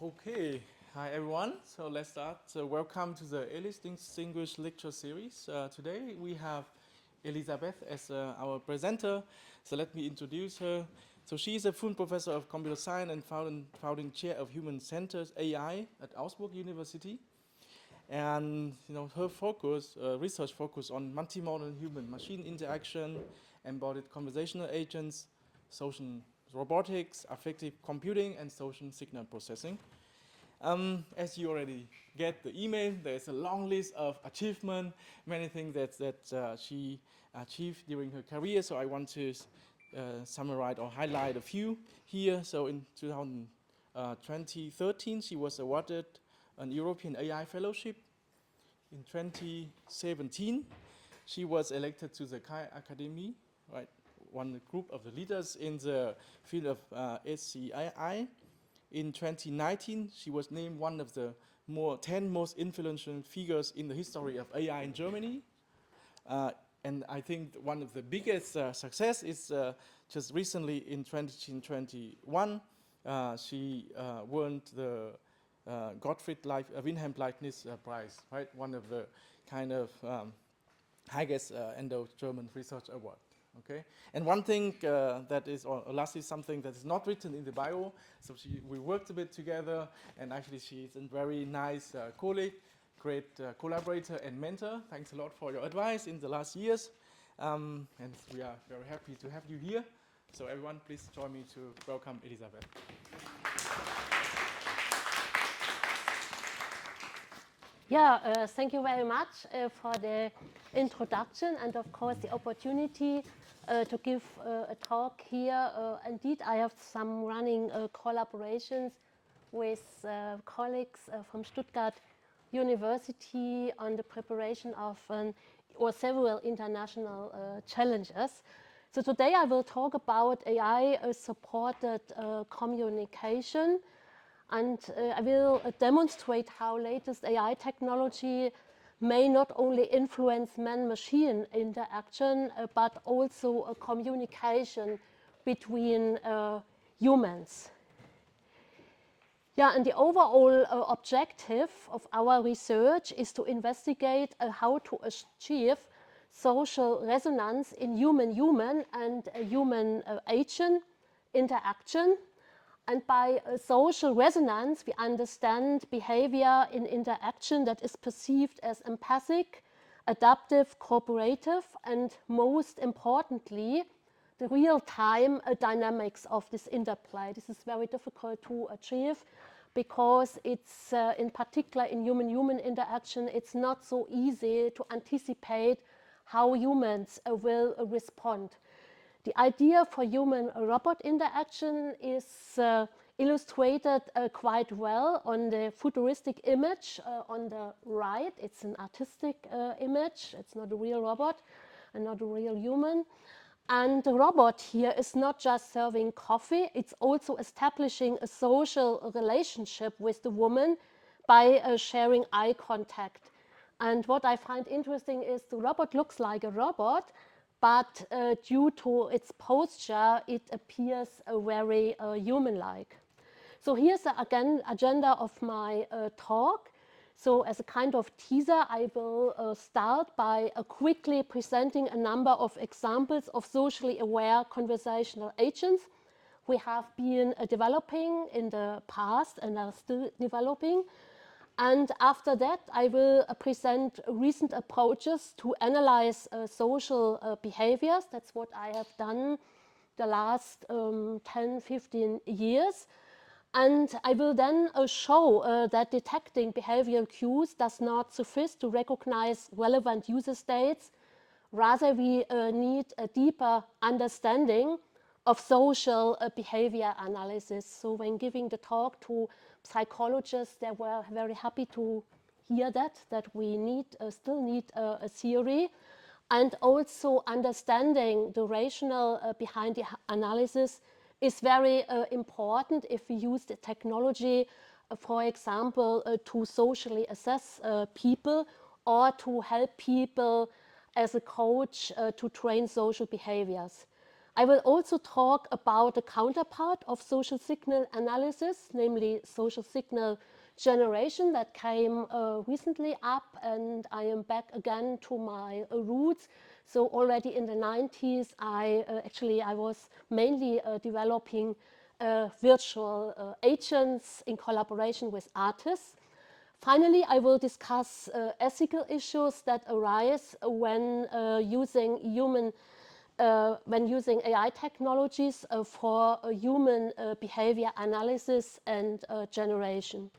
Okay, hi everyone. So let's start. So welcome to the Ellis Distinguished Lecture Series. Today we have Elisabeth as our presenter. So let me introduce her. So she is a full professor of computer science and founding chair of human-centered AI at Augsburg University. And her focus, research focus on multimodal human-machine interaction, embodied conversational agents, social robotics, affective computing, and social signal processing. As you already get the email, there's a long list of achievements, many things that she achieved during her career. So I want to summarize or highlight a few here. So in 2013, she was awarded an European AI Fellowship. In 2017, she was elected to the Kai Academy, right? One group of the leaders in the field of SCAI. In 2019, she was named one of the 10 most influential figures in the history of AI in Germany. And I think one of the biggest success is just recently in 2021, she won the Gottfried Wilhelm Leibniz Prize, right? One of the kind of highest Indo-German research award. Okay, and one thing that is, or lastly, something that is not written in the bio. So we worked a bit together, and actually she's a very nice colleague, great collaborator and mentor. Thanks a lot for your advice in the last years, and we are very happy to have you here. So everyone, please join me to welcome Elisabeth. Yeah, thank you very much for the introduction and, of course, the opportunity to give a talk here. Indeed, I have some running collaborations with colleagues from Stuttgart University on the preparation of several international challenges. So today I will talk about AI-supported communication. And I will demonstrate how latest AI technology may not only influence man-machine interaction, but also a communication between humans. Yeah, and the overall objective of our research is to investigate how to achieve social resonance in human-human and human-agent interaction. And by social resonance, we understand behavior in interaction that is perceived as empathic, adaptive, cooperative, and most importantly, the real-time dynamics of this interplay. This is very difficult to achieve because it's, in particular in human-human interaction, it's not so easy to anticipate how humans will respond. The idea for human-robot interaction is illustrated quite well on the futuristic image on the right. It's an artistic image. It's not a real robot and not a real human. And the robot here is not just serving coffee, it's also establishing a social relationship with the woman by sharing eye contact. And what I find interesting is the robot looks like a robot, but due to its posture, it appears very human-like. So here's the agenda of my talk. So as a kind of teaser, I will start by quickly presenting a number of examples of socially aware conversational agents we have been developing in the past and are still developing. And after that, I will present recent approaches to analyze social behaviors. That's what I have done the last 10, 15 years. And I will then show that detecting behavioral cues does not suffice to recognize relevant user states. Rather, we need a deeper understanding of social behavior analysis. So when giving the talk to psychologists, they were very happy to hear that we still need a theory. And also understanding the rationale behind the analysis is very important if we use the technology, for example, to socially assess people or to help people as a coach to train social behaviors. I will also talk about the counterpart of social signal analysis, namely social signal generation that came recently up, and I am back again to my roots. So already in the 90s, I was mainly developing virtual agents in collaboration with artists. Finally, I will discuss ethical issues that arise when using AI technologies for human behavior analysis and generation.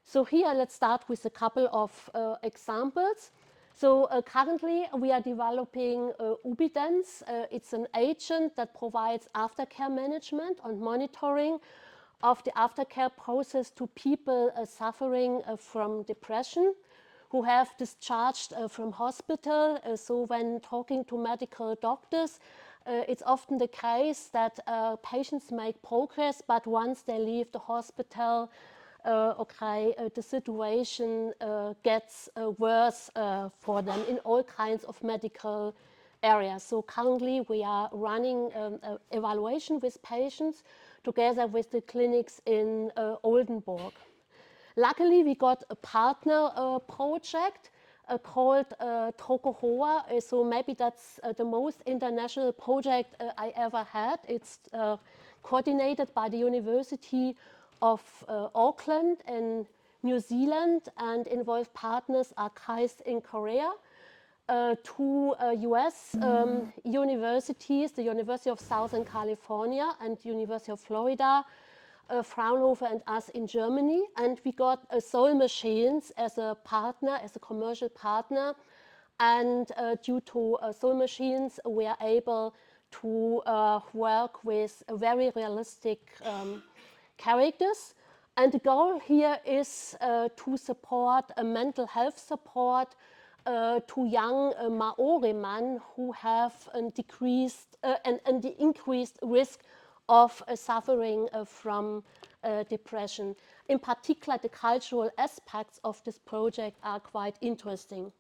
So here, let's start with a couple of examples. So currently, we are developing Ubidence. It's an agent that provides aftercare management and monitoring of the aftercare process to people suffering from depression who have discharged from hospital. So when talking to medical doctors, it's often the case that patients make progress, but once they leave the hospital, the situation gets worse for them in all kinds of medical areas. So currently we are running evaluation with patients together with the clinics in Oldenburg. Luckily, we got a partner project called Trocohoa. So maybe that's the most international project I ever had. It's coordinated by the University of Auckland in New Zealand, and involved partners are KAIST in Korea, two US universities, the University of Southern California and University of Florida, Fraunhofer and us in Germany. And we got Soul Machines as a partner, as a commercial partner. And due to Soul Machines, we are able to work with very realistic characters. And the goal here is to support a mental health support to young Maori men who have decreased and the increased risk of suffering from depression. In particular, the cultural aspects of this project are quite interesting.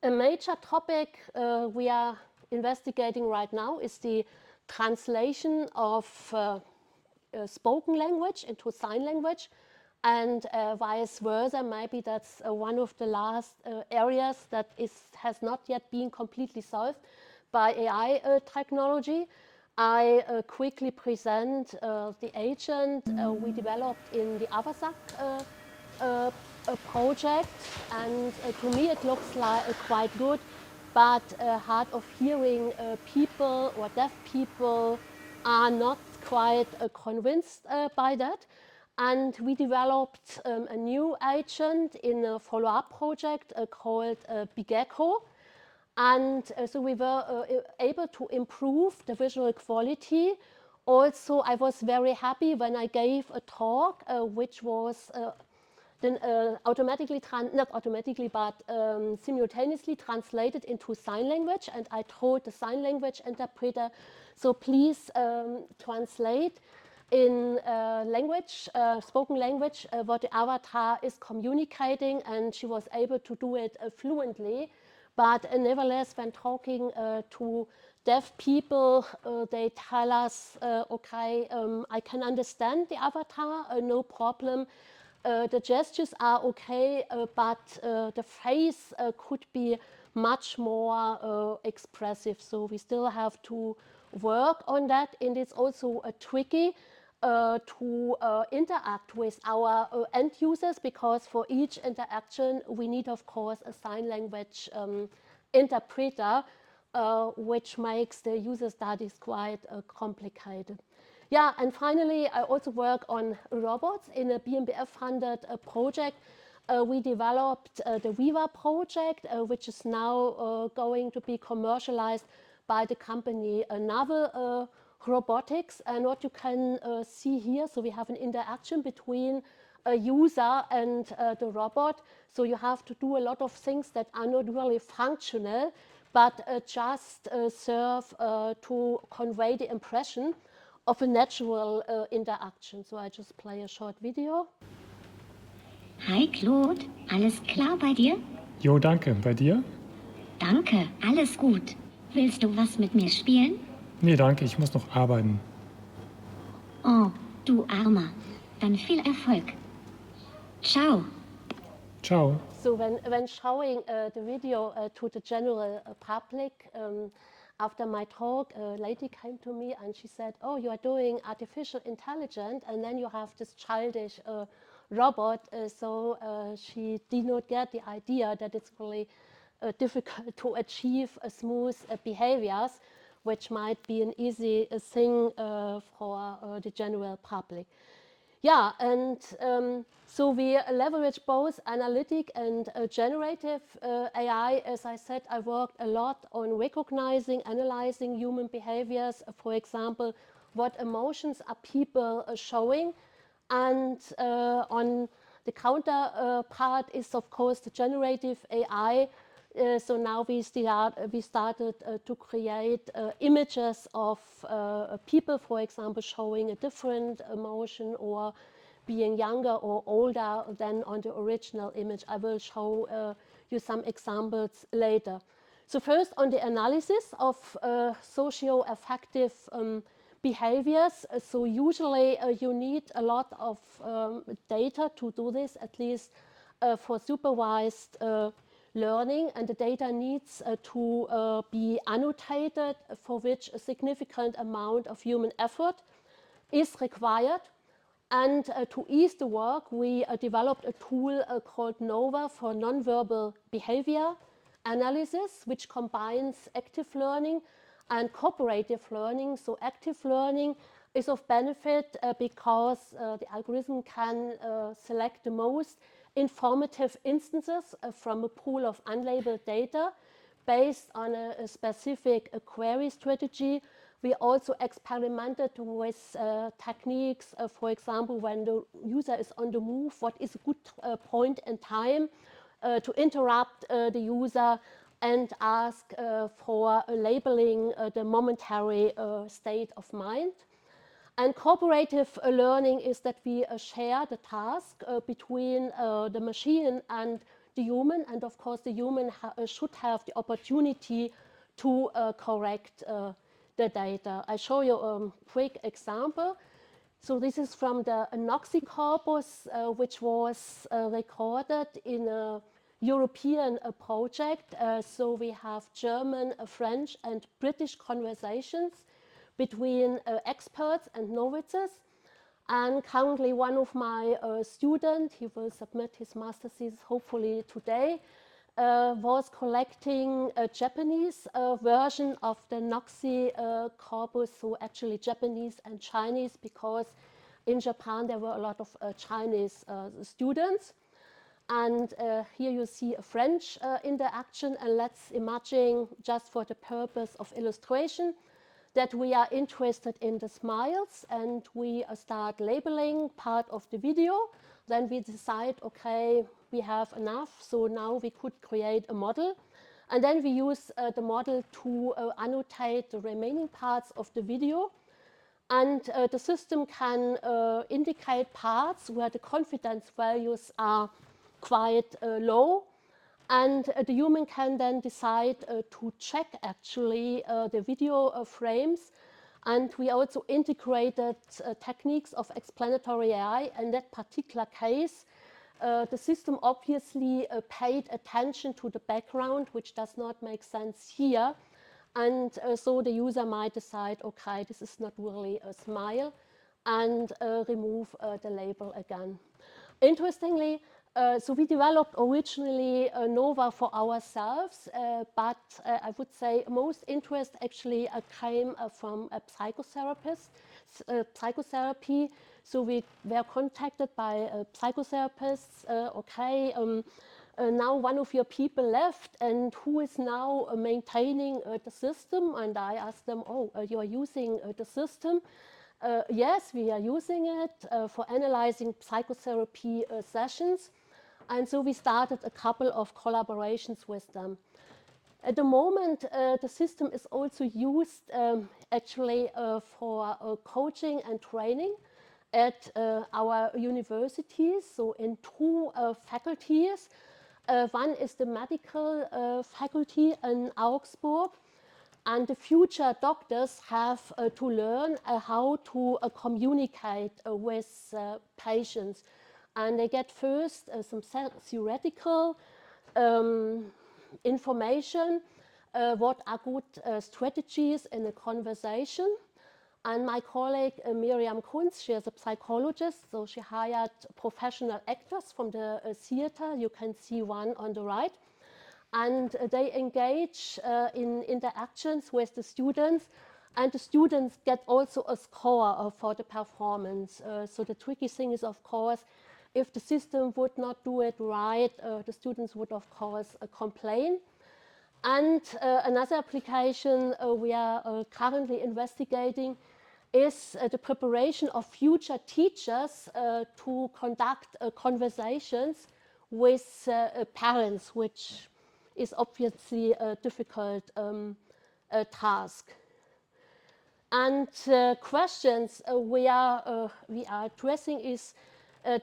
A major topic we are investigating right now is the translation of spoken language into sign language, and vice versa. Maybe that's one of the last areas that has not yet been completely solved by AI technology. I quickly present the agent we developed in the Avasak project, and to me it looks like quite good, but hard of hearing people or deaf people are not quite convinced by that. And we developed a new agent in a follow-up project called Bigecko. And so we were able to improve the visual quality. Also, I was very happy when I gave a talk which was then simultaneously translated into sign language. And I told the sign language interpreter, so please translate in language, spoken language, what the avatar is communicating, and she was able to do it fluently. But nevertheless, when talking to deaf people, they tell us, okay, I can understand the avatar, no problem. The gestures are okay, but the face could be much more expressive. So we still have to work on that, and it's also tricky to interact with our end users, because for each interaction we need, of course, a sign language interpreter, which makes the user studies quite complicated. Yeah, and finally, I also work on robots in a BMBF-funded project. We developed the Viva project, which is now going to be commercialized by the company Navel Robotics. And what you can see here, so we have an interaction between a user and the robot. So you have to do a lot of things that are not really functional, but just serve to convey the impression of a natural interaction. So I just play a short video. Hi Claude, alles klar bei dir? Jo, danke. Bei dir? Danke, alles gut. Willst du was mit mir spielen? Nee, danke, ich muss noch arbeiten. Oh, du Armer. Dann viel Erfolg. Ciao. Ciao. So when showing the video to the general public, after my talk, a lady came to me and she said, oh, you are doing artificial intelligence, and then you have this childish robot, so she did not get the idea that it's really difficult to achieve smooth behaviors, which might be an easy thing for the general public. Yeah, and so we leverage both analytic and generative AI. As I said, I worked a lot on recognizing, analyzing human behaviors. For example, what emotions are people showing? And on the counterpart is, of course, the generative AI. So now we started to create images of people, for example, showing a different emotion or being younger or older than on the original image. I will show you some examples later. So first on the analysis of socio-affective behaviors. So usually you need a lot of data to do this, at least for supervised learning, and the data needs to be annotated, for which a significant amount of human effort is required. And to ease the work, we developed a tool called NOVA for nonverbal behavior analysis, which combines active learning and cooperative learning. So active learning is of benefit because the algorithm can select the most informative instances from a pool of unlabeled data based on a specific query strategy. We also experimented with techniques, for example, when the user is on the move, what is a good point in time to interrupt the user and ask for labeling the momentary state of mind. And cooperative learning is that we share the task between the machine and the human, and of course the human should have the opportunity to correct the data. I show you a quick example. So this is from the Noxy corpus, which was recorded in a European project. So we have German, French, and British conversations between experts and novices. And currently one of my students, he will submit his master's thesis hopefully today, was collecting a Japanese version of the Noxy corpus, so actually Japanese and Chinese, because in Japan there were a lot of Chinese students. And here you see a French interaction, and let's imagine, just for the purpose of illustration, that we are interested in the smiles, and we start labeling part of the video. Then we decide, okay, we have enough, so now we could create a model. And then we use the model to annotate the remaining parts of the video. And the system can indicate parts where the confidence values are quite low. And the human can then decide to check actually the video frames. And we also integrated techniques of explanatory AI. In that particular case, the system obviously paid attention to the background, which does not make sense here. And so the user might decide, okay, this is not really a smile, and remove the label again. Interestingly, so we developed originally NOVA for ourselves, but I would say most interest actually came from a psychotherapy. So we were contacted by psychotherapists. Now one of your people left, and who is now maintaining the system? And I asked them, oh, you are using the system? Yes, we are using it for analyzing psychotherapy sessions. And so we started a couple of collaborations with them. At the moment, the system is also used actually for coaching and training at our universities, so in two faculties. One is the medical faculty in Augsburg, And the future doctors have to learn how to communicate with patients. And they get first some theoretical information, what are good strategies in a conversation. And my colleague Miriam Kunz, she is a psychologist, so she hired professional actors from the theater. You can see one on the right. And they engage in interactions with the students, and the students get also a score for the performance. So the tricky thing is, of course, if the system would not do it right, the students would, of course, complain. And another application we are currently investigating is the preparation of future teachers to conduct conversations with parents, which is obviously a difficult task. And questions we are addressing is,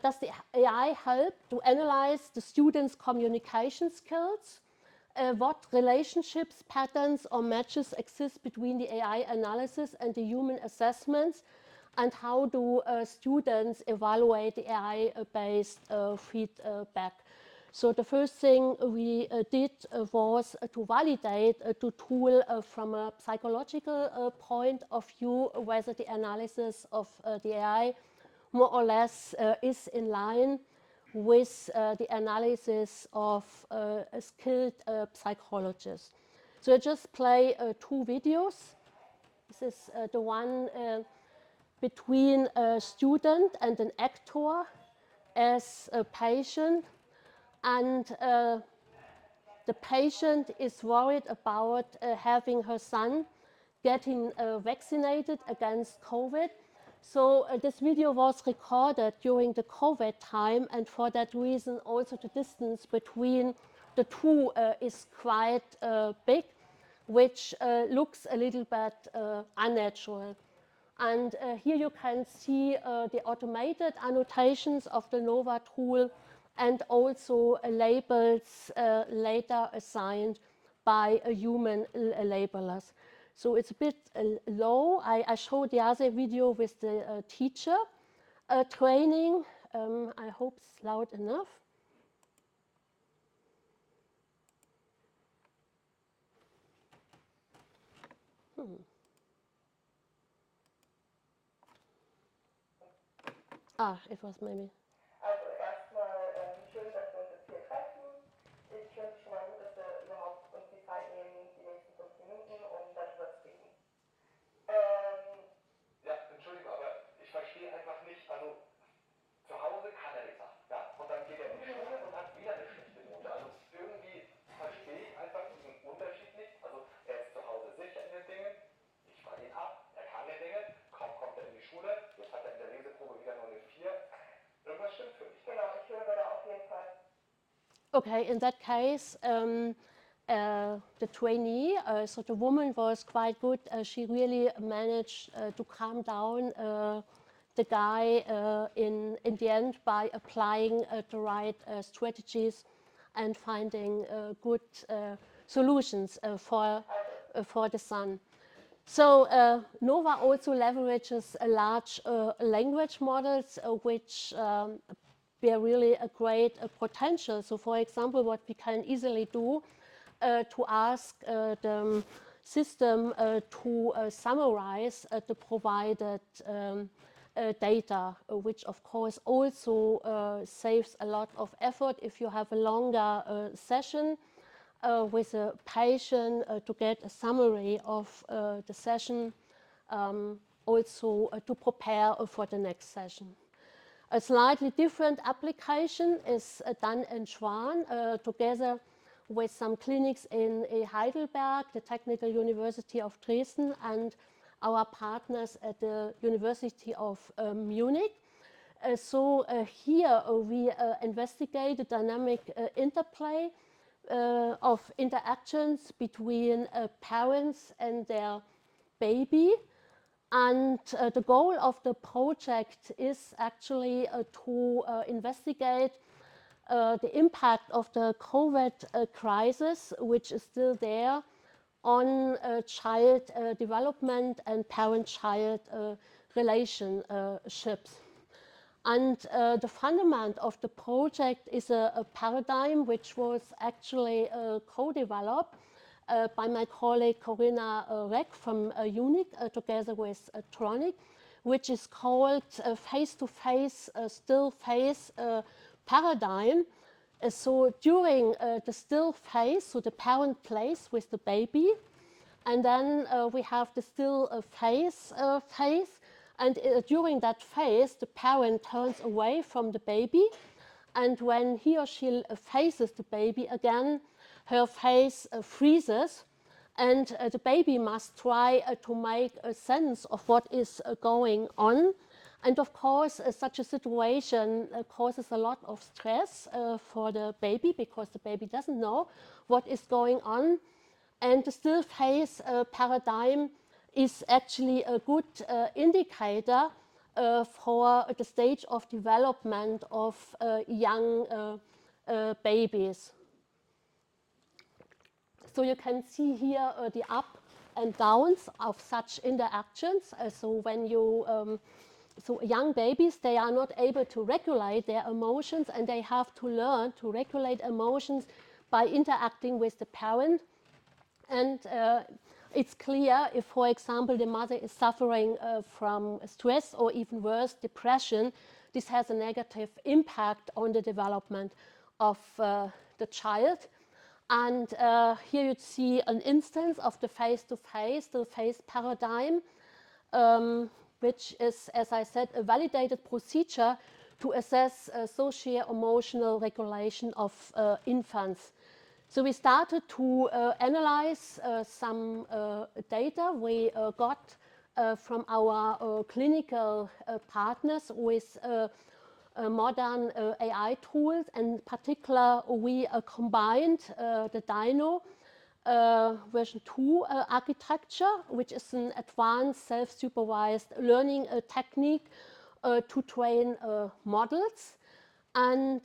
does the AI help to analyze the students' communication skills? What relationships, patterns, or matches exist between the AI analysis and the human assessments? And how do students evaluate the AI-based feedback? So the first thing we did was to validate the tool from a psychological point of view, whether the analysis of the AI more or less is in line with the analysis of a skilled psychologist. So I just play 2 videos. This is the one between a student and an actor as a patient. And the patient is worried about having her son getting vaccinated against COVID. So this video was recorded during the COVID time, and for that reason also the distance between the two is quite big, which looks a little bit unnatural. And here you can see the automated annotations of the NOVA tool, and also labels later assigned by human labelers. So it's a bit low. I showed the other video with the teacher training. I hope it's loud enough. It was maybe. Also erstmal schön, dass wir uns jetzt hier treffen. Ich finde es schon mal gut, dass wir überhaupt uns die Zeit nehmen, die nächsten 5 Minuten, um darüber zu reden. Ja, Entschuldigung, aber ich verstehe einfach nicht, also zu Hause kann er nichts sagen, ja? Und dann geht er in die Schule und hat wieder eine schlechte Note. Also irgendwie verstehe ich einfach diesen Unterschied nicht. Also er ist zu Hause sicher in den Dingen, ich frage ihn ab, er kann die Dinge, kaum kommt er in die Schule, jetzt hat er in der Leseprobe wieder nur eine 4. Irgendwas stimmt für mich. Genau, ich höre da auf jeden Fall. Okay, in that case, the trainee, so the woman was quite good. She really managed to calm down the guy in the end by applying the right strategies and finding good solutions for the son. So NOVA also leverages large language models, which bear really a great potential. So for example, what we can easily do to ask the system to summarize the provided data, which of course also saves a lot of effort if you have a longer session with a patient to get a summary of the session, also to prepare for the next session. A slightly different application is done in Schwan together with some clinics in Heidelberg, the Technical University of Dresden, and our partners at the University of Munich. So here we investigate the dynamic interplay of interactions between parents and their baby. And the goal of the project is actually to investigate the impact of the COVID crisis, which is still there, on child development and parent-child relationships. And the fundament of the project is a paradigm which was actually co-developed by my colleague Corinna Reck from UNIC together with Tronic, which is called face-to-face still face paradigm. So during the still phase, so the parent plays with the baby, and then we have the still phase, and during that phase, the parent turns away from the baby, and when he or she faces the baby again, her face freezes, and the baby must try to make a sense of what is going on. And of course, such a situation causes a lot of stress for the baby, because the baby doesn't know what is going on. And the still phase paradigm is actually a good indicator for the stage of development of young babies. So you can see here the up and downs of such interactions. So when you so young babies, they are not able to regulate their emotions, and they have to learn to regulate emotions by interacting with the parent. And it's clear if, for example, the mother is suffering from stress or even worse, depression, this has a negative impact on the development of the child. And here you see an instance of the face-to-face, the face paradigm, which is, as I said, a validated procedure to assess socio-emotional regulation of infants. So we started to analyze some data we got from our clinical partners with modern AI tools. And in particular, we combined the Dino version 2 architecture, which is an advanced self-supervised learning technique to train models. And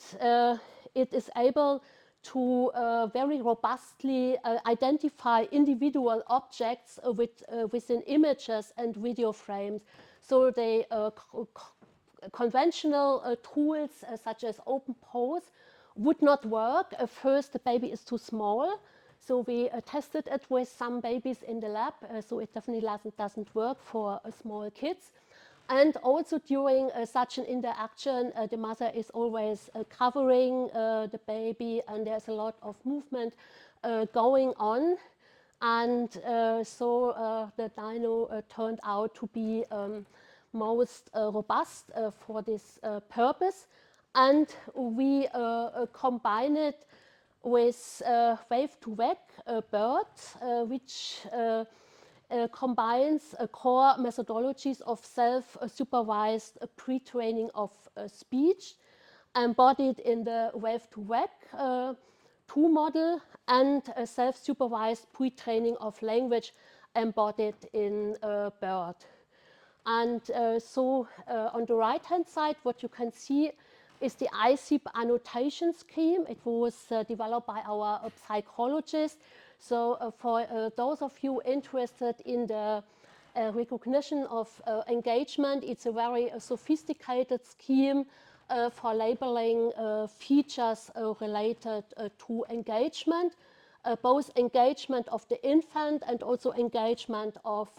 it is able to very robustly identify individual objects within images and video frames. So the conventional tools such as OpenPose would not work. First, the baby is too small. So we tested it with some babies in the lab. So it definitely doesn't work for small kids. And also during such an interaction, the mother is always covering the baby, and there's a lot of movement going on. And so the Dino turned out to be most robust for this purpose. And we combine it with wave-to-wake birds, which combines core methodologies of self-supervised pre-training of speech embodied in the wave-to-wake 2 model, and self-supervised pre-training of language embodied in bird. And so on the right-hand side, what you can see is the ICIP annotation scheme. It was developed by our psychologist. So for those of you interested in the recognition of engagement, it's a very sophisticated scheme for labeling features related to engagement, both engagement of the infant and also engagement of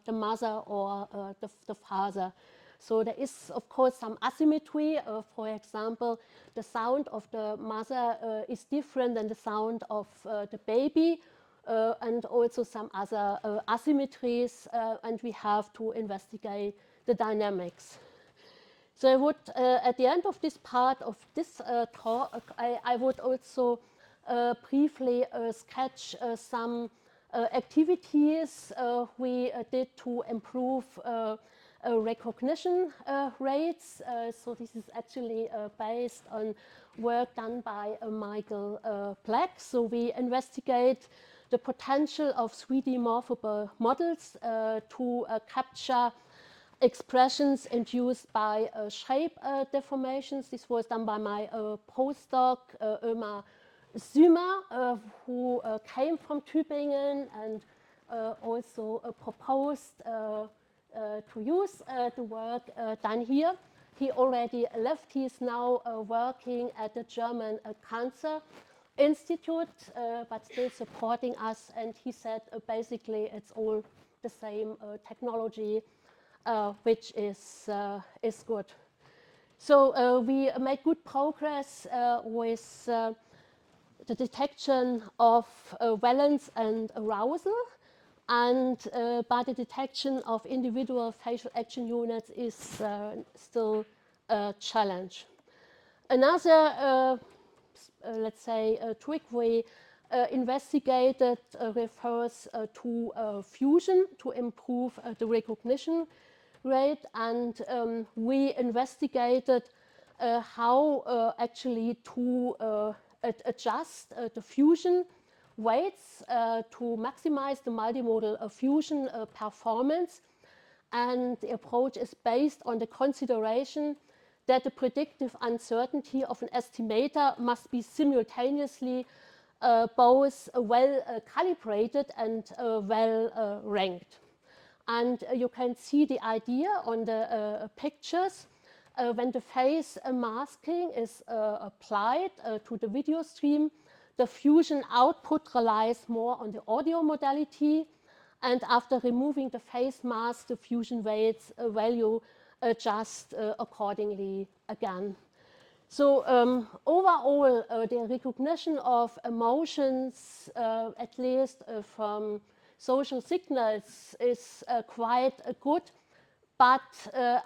the mother or the father. So there is, of course, some asymmetry. For example, the sound of the mother is different than the sound of the baby, and also some other asymmetries, and we have to investigate the dynamics. So I would, at the end of this part of this talk, I would also briefly sketch some activities we did to improve recognition rates. So this is actually based on work done by Michael Black. So we investigate the potential of 3D morphable models to capture expressions induced by shape deformations. This was done by my postdoc, Ömer Sümer, who came from Tübingen and also proposed to use the work done here. He already left. He is now working at the German Cancer Institute, but still supporting us. And he said basically it's all the same technology, which is good. So we made good progress with the detection of valence and arousal, and but the detection of individual facial action units is still a challenge. Another, let's say, trick we investigated refers to fusion to improve the recognition rate, and we investigated how actually to adjust the fusion weights to maximize the multimodal fusion performance. And the approach is based on the consideration that the predictive uncertainty of an estimator must be simultaneously both well calibrated and well ranked. And you can see the idea on the pictures. When the face masking is applied to the video stream, the fusion output relies more on the audio modality. And after removing the face mask, the fusion weights value adjust accordingly again. So overall, the recognition of emotions, at least from social signals, is quite good. But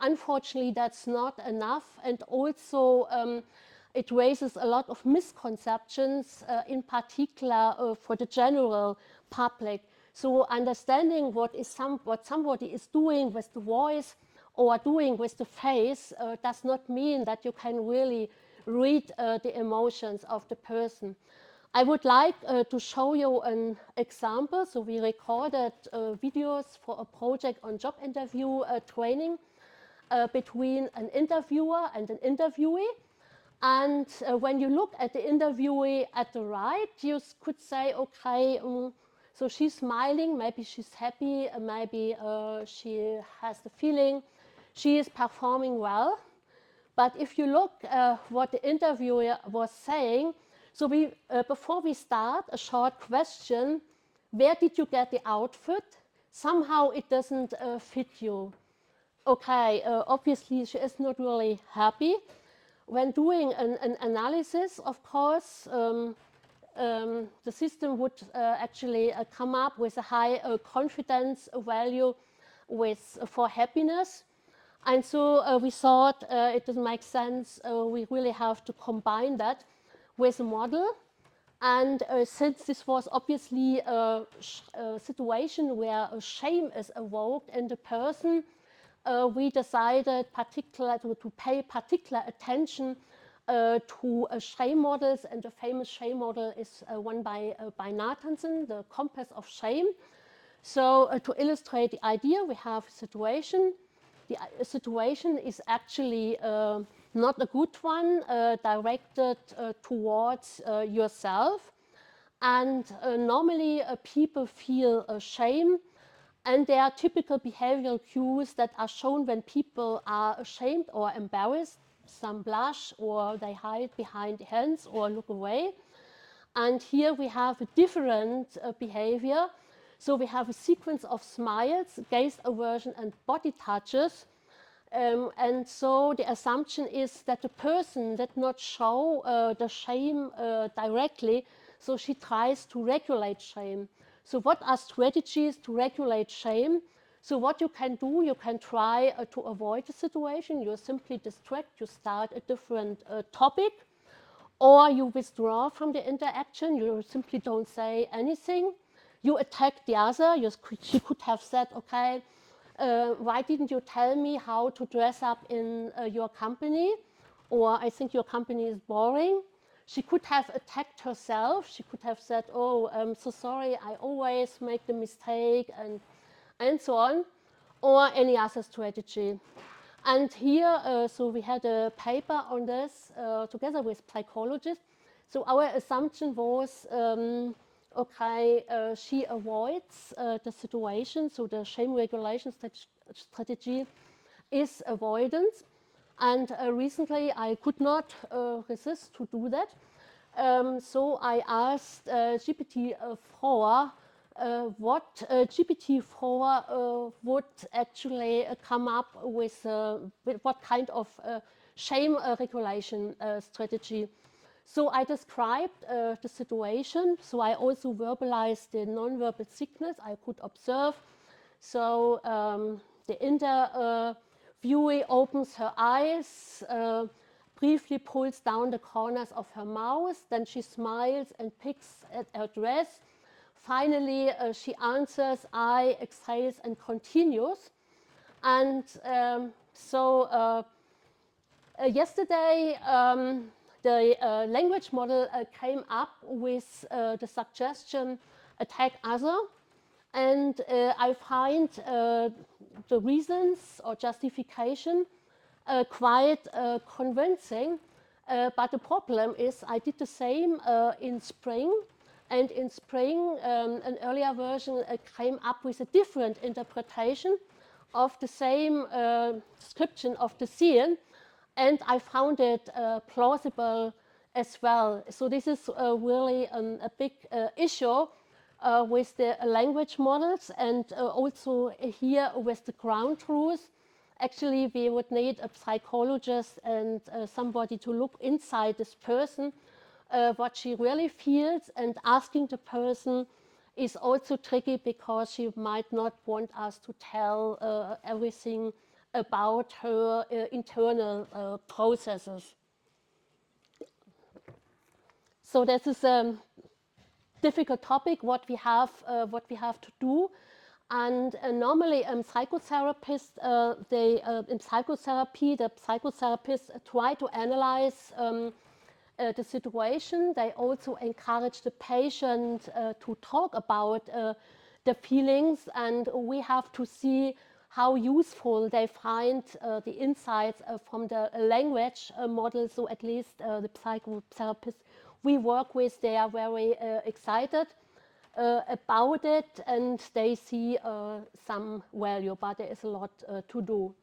unfortunately, that's not enough. And also, it raises a lot of misconceptions, in particular for the general public. So understanding what somebody is doing with the voice or doing with the face does not mean that you can really read the emotions of the person. I would like to show you an example. So we recorded videos for a project on job interview training between an interviewer and an interviewee. And when you look at the interviewee at the right, you could say, okay, so she's smiling, maybe she's happy, maybe she has the feeling she is performing well. But if you look what the interviewer was saying, so we, before we start, a short question: where did you get the outfit? Somehow it doesn't fit you. Okay, obviously she is not really happy. When doing an analysis, of course, the system would actually come up with a high confidence value for happiness. And so we thought it doesn't make sense. We really have to combine that with a model. And since this was obviously a situation where a shame is evoked in the person, we decided to pay particular attention to shame models. And the famous shame model is one by Nathanson, the compass of shame. So to illustrate the idea, we have a situation. The situation is actually not a good one, directed towards yourself. And normally people feel shame, and there are typical behavioral cues that are shown when people are ashamed or embarrassed. Some blush, or they hide behind hands or look away. And here we have a different behavior. So we have a sequence of smiles, gaze aversion, and body touches. And so the assumption is that the person did not show the shame directly, so she tries to regulate shame. So what are strategies to regulate shame? So what you can do, you can try to avoid the situation. You simply distract, you start a different topic, or you withdraw from the interaction. You simply don't say anything. You attack the other. She could have said, okay, why didn't you tell me how to dress up in your company? Or I think your company is boring. She could have attacked herself. She could have said, oh, I'm so sorry, I always make the mistake, and so on, or any other strategy. And here, so we had a paper on this together with psychologists. So our assumption was, okay, she avoids the situation, so the shame regulation strategy is avoidance. And recently I could not resist to do that. So I asked GPT-4 what GPT-4 would actually come up with what kind of shame regulation strategy. So I described the situation. So I also verbalized the nonverbal signals I could observe. So the interviewee opens her eyes, briefly pulls down the corners of her mouth, then she smiles and picks at her dress. Finally, she answers, I, exhales, and continues. And yesterday, the language model came up with the suggestion, attack other. And I find the reasons or justification quite convincing. But the problem is I did the same in spring. And in spring, an earlier version came up with a different interpretation of the same description of the scene. And I found it plausible as well. So this is really a big issue with the language models, and also here with the ground truth. Actually, we would need a psychologist and somebody to look inside this person, what she really feels, and asking the person is also tricky because she might not want us to tell everything about her internal processes. So this is a difficult topic, what we have to do. And normally psychotherapists, in psychotherapy, the psychotherapists try to analyze the situation. They also encourage the patient to talk about the feelings, and we have to see how useful they find the insights from the language model. So at least the psychotherapists we work with, they are very excited about it, and they see some value, but there is a lot to do.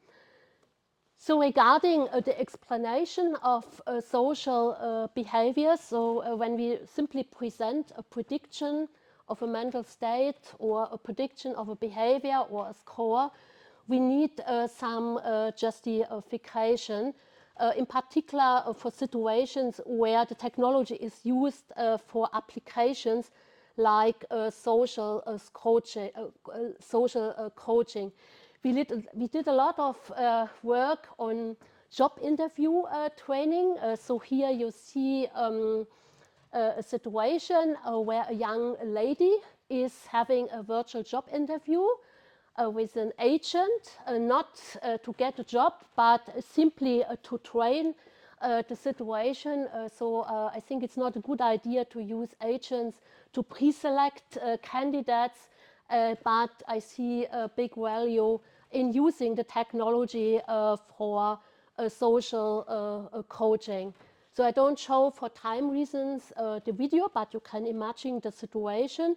So regarding the explanation of social behavior, so when we simply present a prediction of a mental state or a prediction of a behavior or a score, we need some justification, in particular for situations where the technology is used for applications like social coaching. We did a lot of work on job interview training. So here you see a situation where a young lady is having a virtual job interview with an agent, not to get a job, but simply to train the situation. So I think it's not a good idea to use agents to pre-select candidates, but I see a big value in using the technology for social coaching. So I don't show, for time reasons, the video, but you can imagine the situation.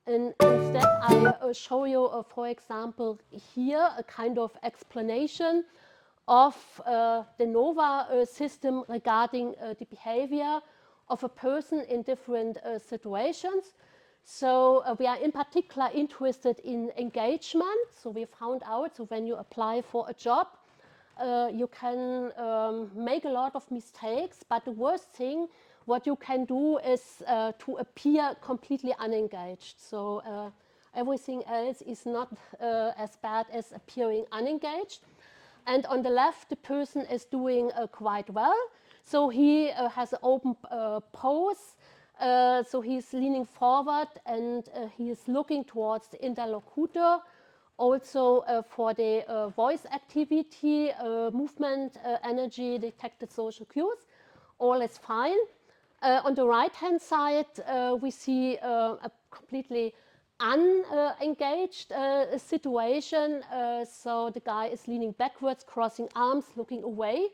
And instead, I show you, for example, here a kind of explanation of the NOVA system regarding the behavior of a person in different situations. So we are in particular interested in engagement. So we found out, so when you apply for a job, you can make a lot of mistakes, but the worst thing what you can do is to appear completely unengaged. So everything else is not as bad as appearing unengaged. And on the left, the person is doing quite well. So he has an open pose. So he's leaning forward and he is looking towards the interlocutor. Also for the voice activity, movement, energy, detected social cues, all is fine. On the right-hand side, we see a completely unengaged situation. So the guy is leaning backwards, crossing arms, looking away.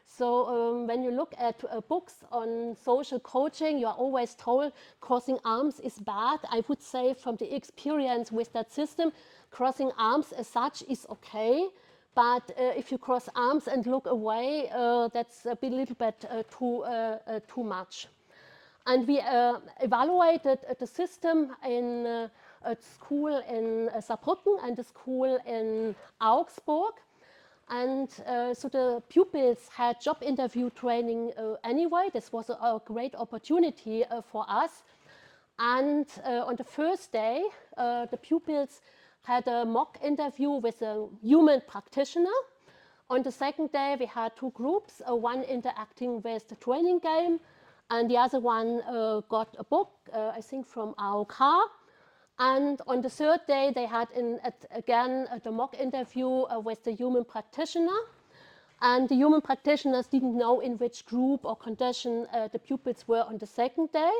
So when you look at books on social coaching, you are always told crossing arms is bad. I would say from the experience with that system, crossing arms as such is okay. But if you cross arms and look away, that's a little bit too much. And we evaluated the system in a school in Saarbrücken and a school in Augsburg. And so the pupils had job interview training anyway. This was a great opportunity for us. And on the first day, the pupils had a mock interview with a human practitioner. On the second day, we had two groups, one interacting with the training game, and the other one got a book, I think from AOK. And on the third day, they had again the mock interview with the human practitioner. And the human practitioners didn't know in which group or condition the pupils were on the second day.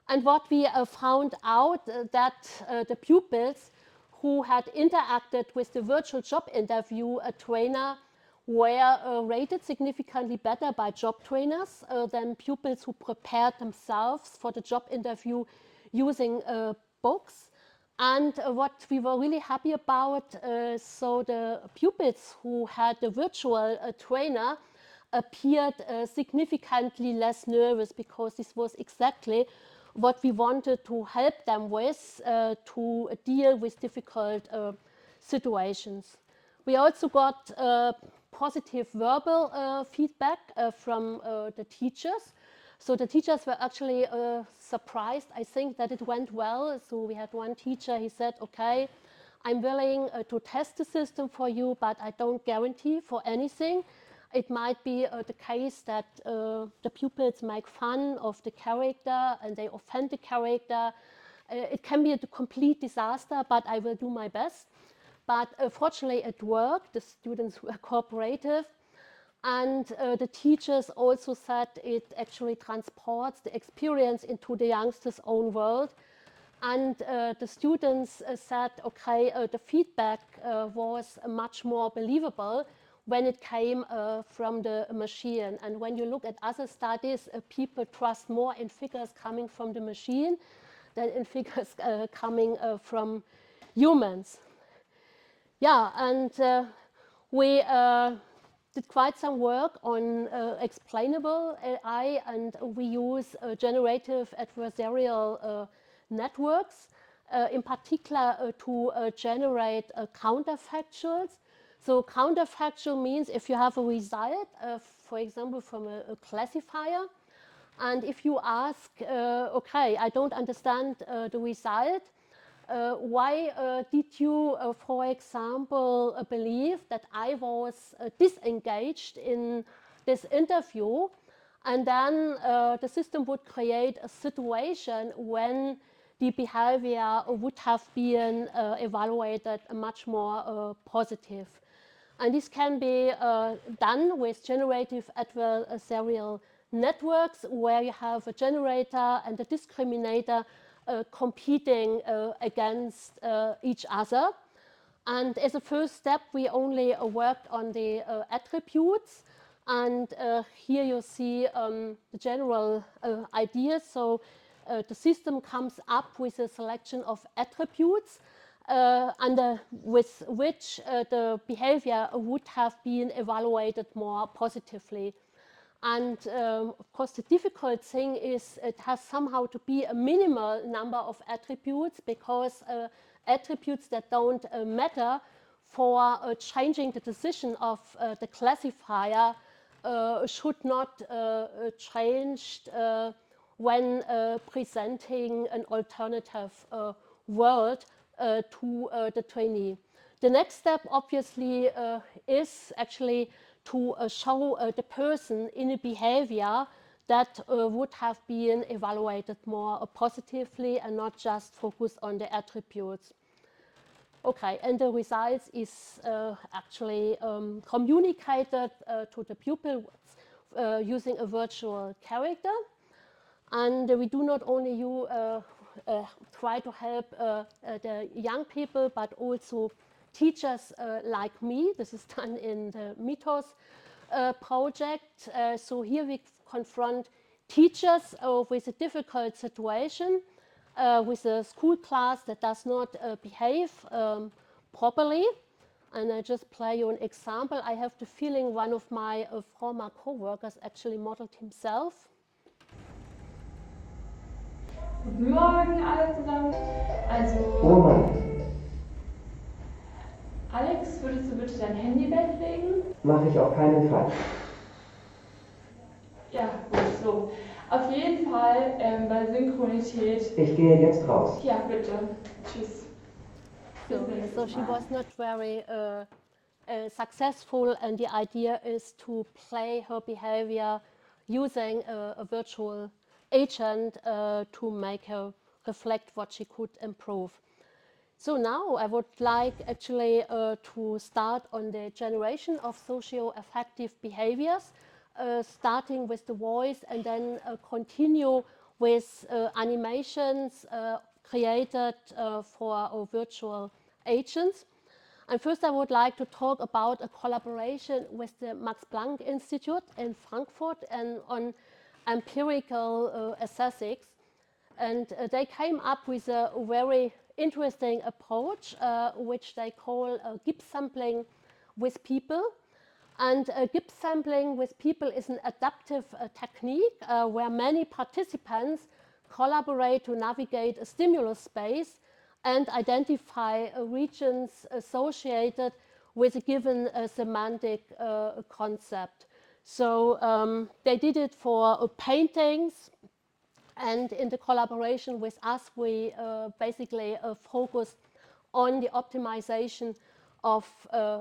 And what we found out that the pupils who had interacted with the virtual job interview trainer were rated significantly better by job trainers than pupils who prepared themselves for the job interview using books. And what we were really happy about, so the pupils who had the virtual trainer appeared significantly less nervous, because this was exactly what we wanted to help them with to deal with difficult situations. We also got positive verbal feedback from the teachers. So the teachers were actually surprised, I think, that it went well. So we had one teacher, he said, okay, I'm willing to test the system for you, but I don't guarantee for anything. It might be the case that the pupils make fun of the character and they offend the character. It can be a complete disaster, but I will do my best. But fortunately, it worked. The students were cooperative. And the teachers also said it actually transports the experience into the youngsters' own world. And the students said, okay, the feedback was much more believable when it came from the machine. And when you look at other studies, people trust more in figures coming from the machine than in figures coming from humans. Yeah, and we did quite some work on explainable AI, and we use generative adversarial networks, in particular to generate counterfactuals. So counterfactual means if you have a result, for example, from a classifier, and if you ask, okay, I don't understand the result, why did you, for example, believe that I was disengaged in this interview? And then the system would create a situation when the behavior would have been evaluated much more positive. And this can be done with generative adversarial networks, where you have a generator and a discriminator competing against each other. And as a first step, we only worked on the attributes. And here you see the general idea. So the system comes up with a selection of attributes with which the behavior would have been evaluated more positively. And of course, the difficult thing is it has somehow to be a minimal number of attributes, because attributes that don't matter for changing the decision of the classifier should not changed when presenting an alternative world to the trainee. The next step, obviously, is actually to show the person in a behavior that would have been evaluated more positively and not just focus on the attributes. Okay, and the results is actually communicated to the pupil using a virtual character. And we do not only try to help the young people, but also teachers like me. This is done in the Mythos project. So here we confront teachers with a difficult situation, with a school class that does not behave properly. And I just play you an example. I have the feeling one of my former co-workers actually modeled himself. Guten Morgen alle zusammen. Also, Alex, würdest du bitte dein Handy weglegen? Mache ich auf keinen Fall. Ja, gut, so. Auf jeden Fall bei Synchronität. Ich gehe jetzt raus. Ja, bitte. Tschüss. So she was not very successful, and the idea is to play her behavior using a virtual agent to make her reflect what she could improve. So now I would like actually to start on the generation of socio-affective behaviors, starting with the voice and then continue with animations created for virtual agents. And first I would like to talk about a collaboration with the Max Planck Institute in Frankfurt and on empirical aesthetics. And they came up with a very interesting approach, which they call Gibbs sampling with people. And Gibbs sampling with people is an adaptive technique where many participants collaborate to navigate a stimulus space and identify regions associated with a given semantic concept. So they did it for paintings, and in the collaboration with us, we basically focused on the optimization of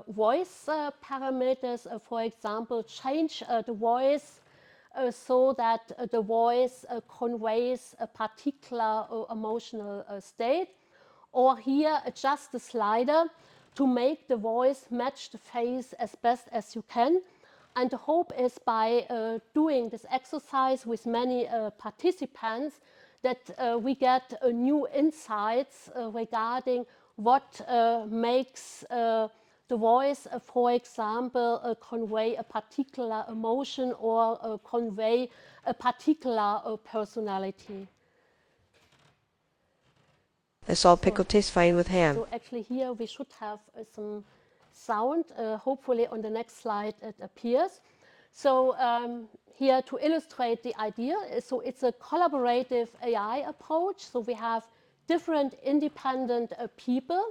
voice parameters. For example, change the voice so that the voice conveys a particular emotional state. Or here, adjust the slider to make the voice match the face as best as you can. And the hope is by doing this exercise with many participants that we get new insights regarding what makes the voice, for example, convey a particular emotion or convey a particular personality. Let's all pickle tastes fine with ham. So actually here we should have some sound. Hopefully on the next slide it appears. So here to illustrate the idea, so it's a collaborative AI approach. So we have different independent people.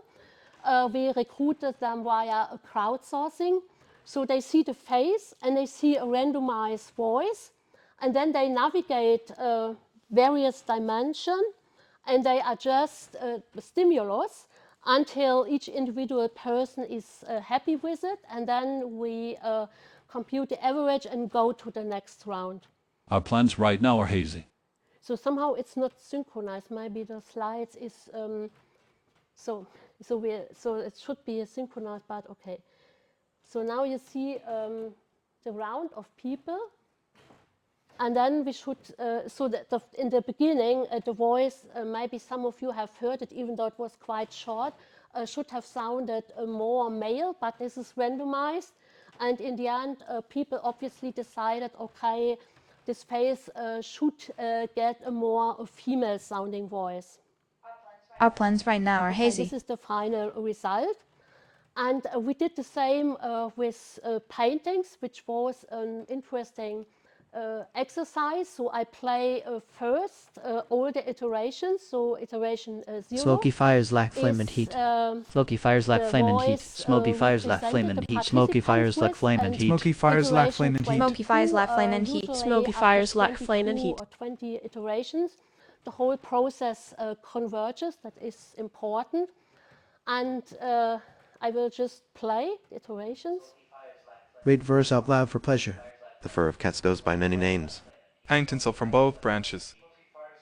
We recruited them via a crowdsourcing. So they see the face and they see a randomized voice. And then they navigate various dimensions and they adjust the stimulus until each individual person is happy with it. And then we compute the average and go to the next round. Our plans right now are hazy. So somehow it's not synchronized. Maybe the slides is so it should be synchronized, but okay. So now you see the round of people, and then we should so that in the beginning the voice, maybe some of you have heard it, even though it was quite short, should have sounded more male, but this is randomized, and in the end people obviously decided, okay, this face should get a more female sounding voice. Our plans right now are hazy. And this is the final result. And we did the same with paintings, which was an interesting exercise. So I play first all the iterations. So iteration 0. Smoky fires lack flame and heat. Smoky fires lack flame and heat. Smoky fires lack flame and heat. Smoky fires lack flame and heat. Smoky fires lack flame and heat. Smoky fires lack flame and heat. Smoky fires lack flame and heat. Or 20 iterations, the whole process converges. That is important. And I will just play the iterations. Read verse out loud for pleasure. The fur of cats goes by many names. Hang tinsel from both branches.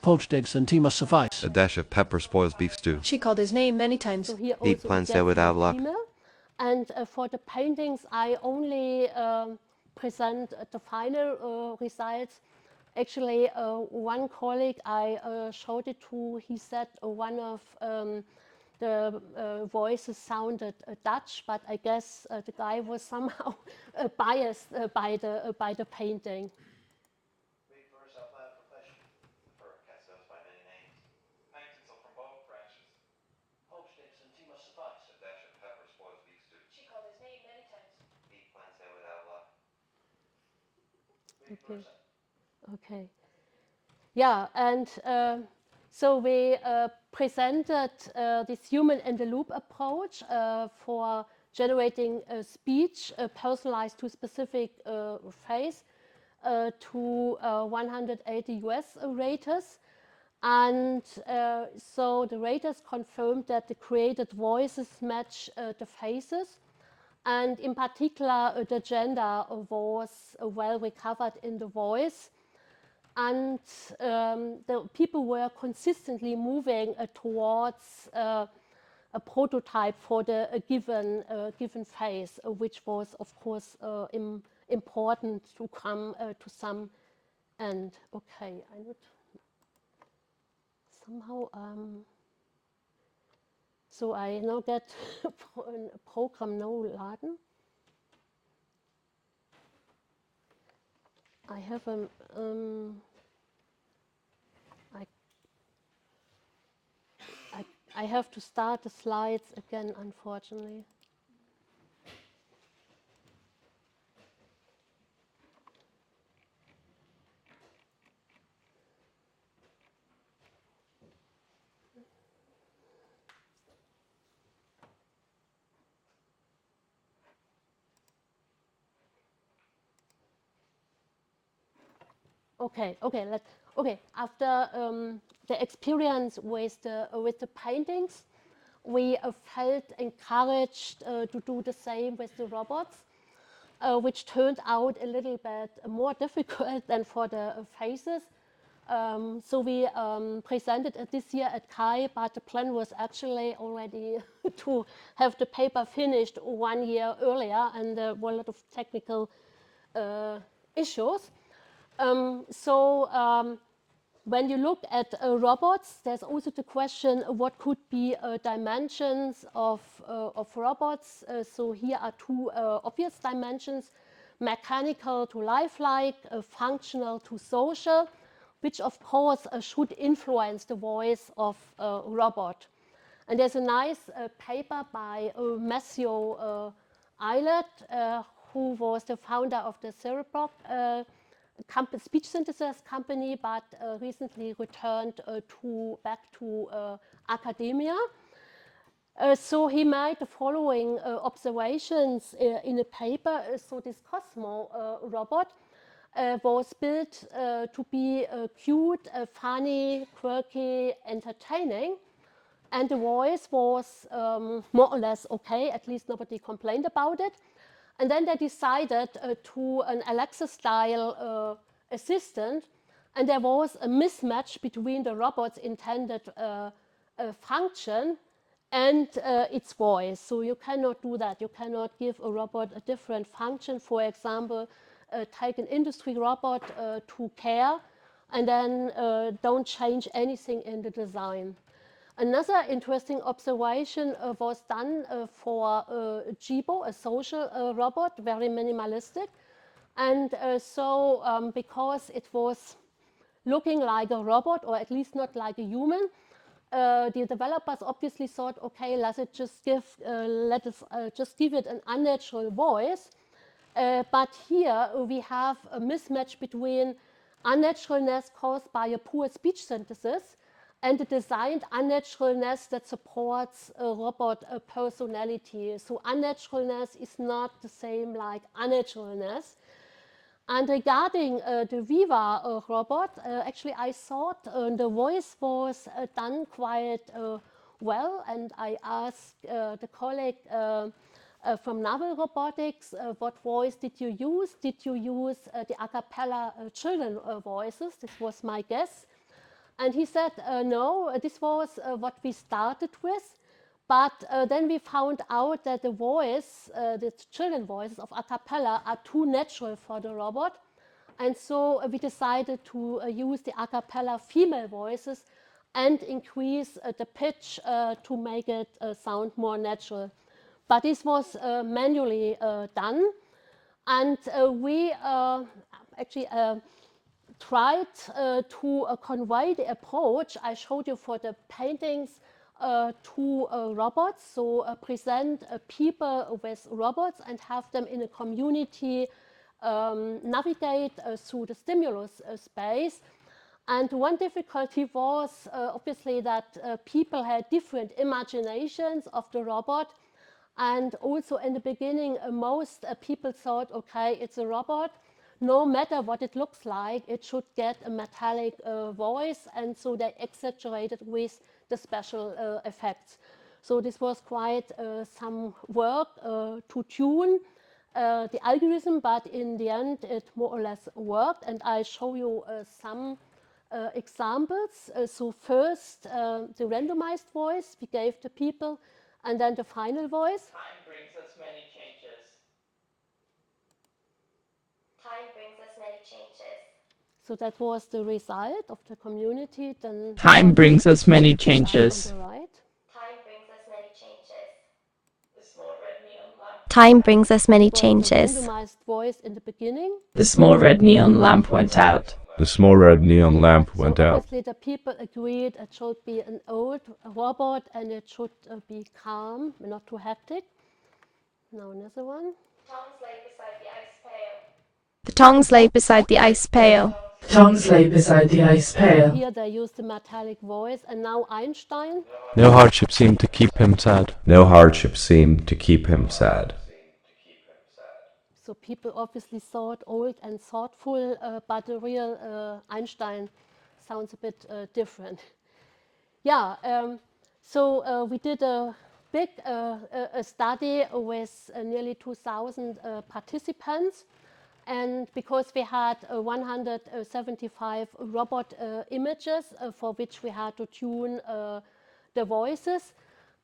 Poached eggs and tea must suffice. A dash of pepper spoils beef stew. She called his name many times. So here Eat also plants we there get without luck. female. And for the paintings, I only present the final results. Actually, one colleague I showed it to, he said one of the voices sounded Dutch, but I guess the guy was somehow biased by the painting. By many names. Tinsel from both branches. Poached eggs and tea must suffice. A dash of pepper spoils beef stew. She called his name many times. Beef plantain without love. Okay. Okay. Yeah, and so we presented this human-in-the-loop approach for generating speech personalized to specific phrase to 180 US raters. And so the raters confirmed that the created voices match the faces. And in particular, the gender was well recovered in the voice. And the people were consistently moving towards a prototype for the given phase, which was, of course, important to come to some end. Okay, I would somehow. So I now get a program now laden. I have a. I have to start the slides again, unfortunately. Okay. After the experience with the paintings, we felt encouraged to do the same with the robots, which turned out a little bit more difficult than for the faces. So we presented it this year at CHI, but the plan was actually already to have the paper finished 1 year earlier, and there were a lot of technical issues. When you look at robots, there's also the question what could be dimensions of robots. So here are two obvious dimensions: mechanical to lifelike, functional to social, which of course should influence the voice of a robot. And there's a nice paper by Matthew Eilert, who was the founder of the Cerebroc speech synthesis company, but recently returned back to academia. So he made the following observations in a paper. So this Cosmo robot was built to be cute, funny, quirky, entertaining. And the voice was more or less okay, at least nobody complained about it. And then they decided to an Alexa-style assistant, and there was a mismatch between the robot's intended function and its voice. So you cannot do that. You cannot give a robot a different function. For example, take an industry robot to care, and then don't change anything in the design. Another interesting observation was done for Jibo, a social robot, very minimalistic. And because it was looking like a robot, or at least not like a human, the developers obviously thought, okay, let us just give it an unnatural voice. But here we have a mismatch between unnaturalness caused by a poor speech synthesis and the designed unnaturalness that supports a robot personality. So unnaturalness is not the same like unnaturalness. And regarding the Viva robot, actually I thought the voice was done quite well, and I asked the colleague from Naval Robotics, what voice did you use? Did you use the a cappella children voices? This was my guess. And he said, no, this was what we started with. But then we found out that the voice, the children voices of a cappella are too natural for the robot. And so we decided to use the a cappella female voices and increase the pitch to make it sound more natural. But this was manually done, and we actually tried to convey the approach I showed you for the paintings to robots. So present people with robots and have them in a community navigate through the stimulus space. And one difficulty was obviously that people had different imaginations of the robot. And also in the beginning, most people thought, okay, it's a robot. No matter what it looks like, it should get a metallic voice. And so they exaggerated with the special effects. So this was quite some work to tune the algorithm, but in the end, it more or less worked. And I show you some examples. So first, the randomized voice we gave to people, and then the final voice. Time brings us many changes. Time brings us many changes. So that was the result of the community. Then Time brings us many changes. on the right. Time brings us many changes. The small red neon lamp. Time brings us many Was the changes. randomized voice in the beginning. The small red neon lamp went out. The small red neon lamp went So out. obviously the people agreed it should be an old robot and it should be calm, not too hectic. Now another one. Tongs lay beside the ice pail. The tongs lay beside the ice pail. Tongs lay beside the ice pail. Here they used the metallic voice, and now Einstein. No hardship seemed to keep him sad. No hardship seemed to keep him sad. So people obviously thought old and thoughtful, but the real Einstein sounds a bit different. Yeah, so we did a big a study with nearly 2,000 participants. And because we had 175 robot images for which we had to tune the voices.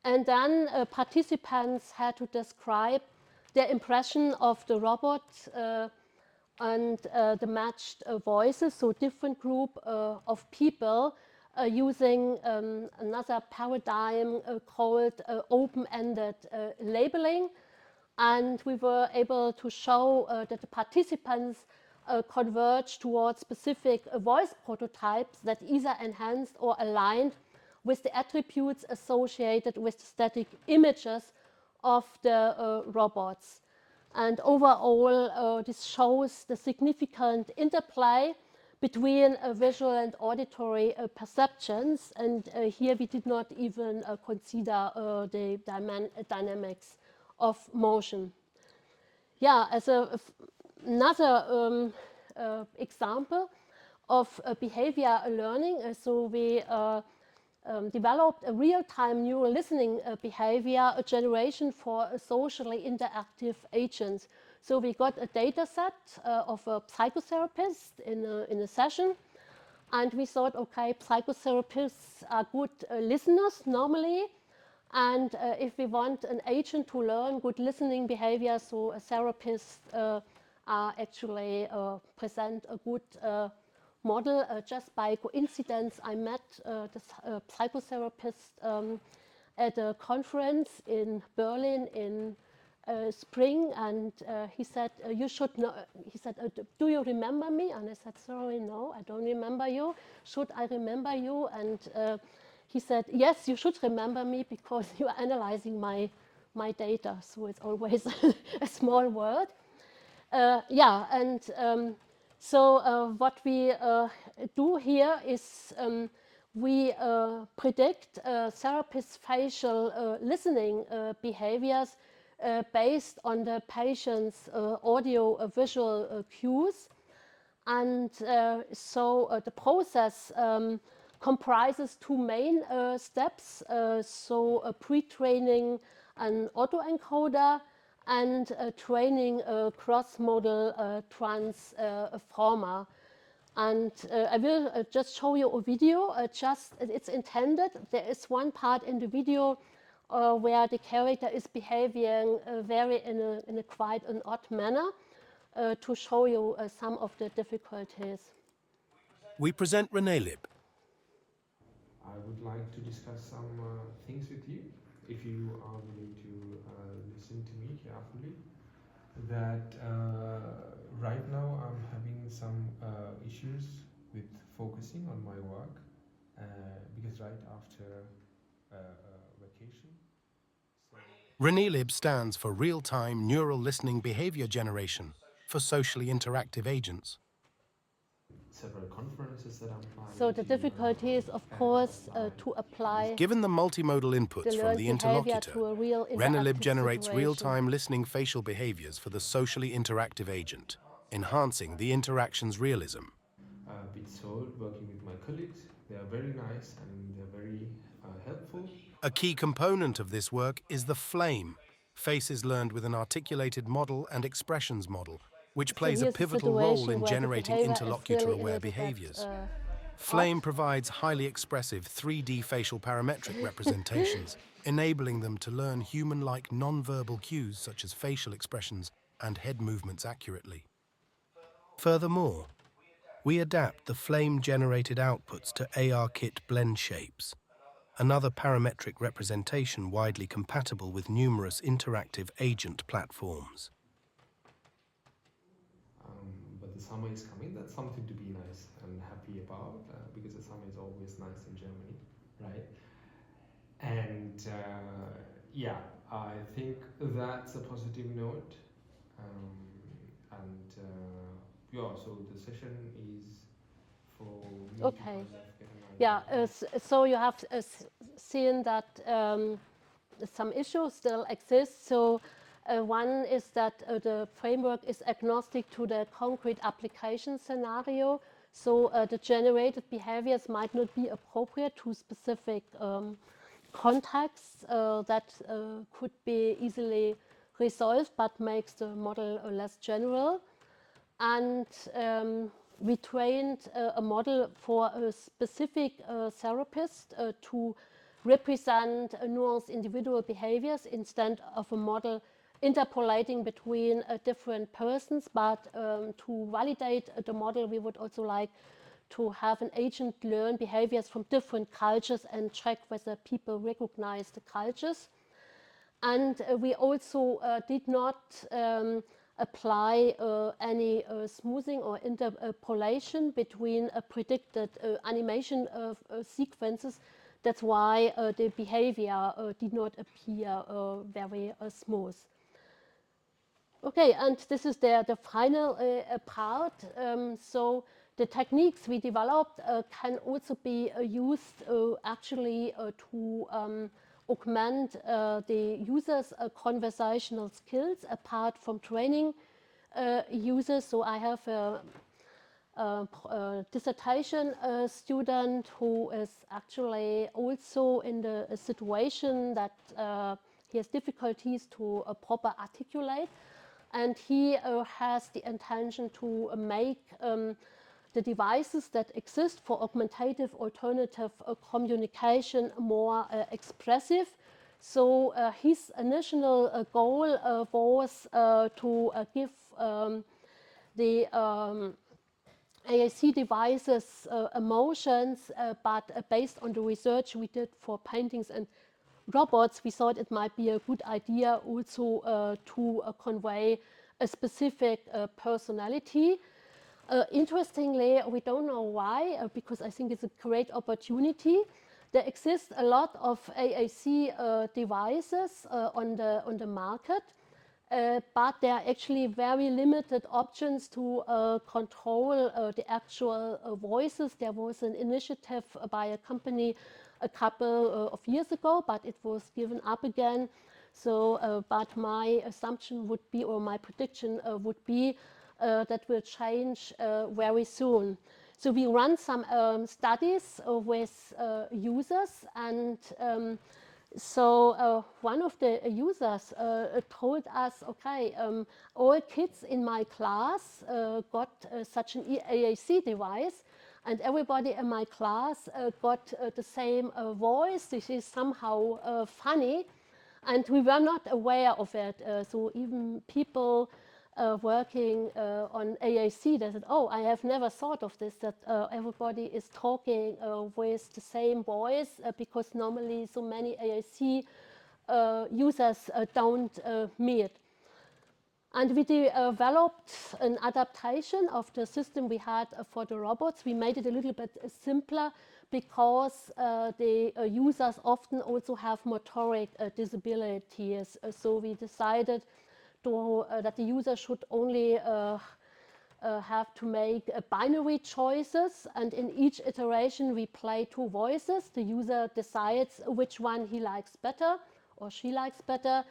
And then participants had to describe their impression of the robot and the matched voices. So different group of people using another paradigm called open-ended labeling. And we were able to show that the participants converged towards specific voice prototypes that either enhanced or aligned with the attributes associated with the static images of the robots. And overall, this shows the significant interplay between visual and auditory perceptions. And here we did not even consider the dynamics of motion. Yeah, as another example of behavior learning, so we developed a real-time neural listening behavior generation for socially interactive agents. So we got a data set of a psychotherapist in a session, and we thought, okay, psychotherapists are good listeners normally, and if we want an agent to learn good listening behavior, so a therapist actually present a good model. Just by coincidence, I met this psychotherapist at a conference in Berlin in spring, and he said, "You should know." He said, "Do you remember me?" And I said, "Sorry, no, I don't remember you. Should I remember you?" And he said, "Yes, you should remember me because you are analyzing my data." So it's always a small word. Yeah, and so what we do here is we predict therapists' facial listening behaviors based on the patient's audio-visual cues. And so the process comprises two main steps, so pre-training an autoencoder and training a cross-modal transformer. And I will just show you a video, it's intended. There is one part in the video where the character is behaving in a quite an odd manner to show you some of the difficulties. We present Renelib. I would like to discuss some things with you, if you are willing to listen to me carefully. That right now I'm having some issues with focusing on my work because right after vacation. ReneLib stands for Real-Time Neural Listening Behavior Generation for socially interactive agents. Several conferences that I'm planning. So the difficulty is, of course, to apply Given the multimodal inputs the from learned the behavior interlocutor, to a real ReneLib interactive generates situation. real-time listening facial behaviors for the socially interactive agent, enhancing the interaction's realism. Bit sold working with my colleagues. They are very nice and they're very helpful. A key component of this work is the flame, faces learned with an articulated model and expressions model, which plays a pivotal role in generating interlocutor-aware behaviors. Flame provides highly expressive 3D facial parametric representations, enabling them to learn human-like non-verbal cues such as facial expressions and head movements accurately. Furthermore, we adapt the flame-generated outputs to ARKit blend shapes, another parametric representation widely compatible with numerous interactive agent platforms. But the summer is coming. That's something to be nice and happy about because the summer is always nice in Germany, right? And yeah, I think that's a positive note. Yeah, so the session is for me to kind of get an idea. Yeah, so you have seen that some issues still exist. So one is that the framework is agnostic to the concrete application scenario. So the generated behaviors might not be appropriate to specific contexts that could be easily resolved, but makes the model less general. And we trained a model for a specific therapist to represent nuanced individual behaviors instead of a model interpolating between different persons. But to validate the model, we would also like to have an agent learn behaviors from different cultures and check whether people recognize the cultures. And we also did not apply any smoothing or interpolation between predicted animation sequences. That's why the behavior did not appear very smooth. Okay, and this is the final part. So the techniques we developed can also be used actually to augment the user's conversational skills apart from training users. So I have a dissertation student who is actually also in the situation that he has difficulties to proper articulate, and he has the intention to make the devices that exist for augmentative alternative communication more expressive. So his initial goal was to give the AAC devices emotions, but based on the research we did for paintings and robots, we thought it might be a good idea also to convey a specific personality. Interestingly, we don't know why, because I think it's a great opportunity. There exist a lot of AAC devices on the market, but there are actually very limited options to control the actual voices. There was an initiative by a company a couple of years ago, but it was given up again. So, but my assumption would be, or my prediction would be, that will change very soon. So we run some studies with users, and so one of the users told us, okay, all kids in my class got such an AAC device, and everybody in my class got the same voice. This is somehow funny, and we were not aware of it. So even people working on AAC, they said, oh, I have never thought of this, that everybody is talking with the same voice, because normally so many AAC users don't meet. And we developed an adaptation of the system we had for the robots. We made it a little bit simpler because the users often also have motoric disabilities. So we decided that the user should only have to make binary choices, and in each iteration we play two voices. The user decides which one he likes better or she likes better,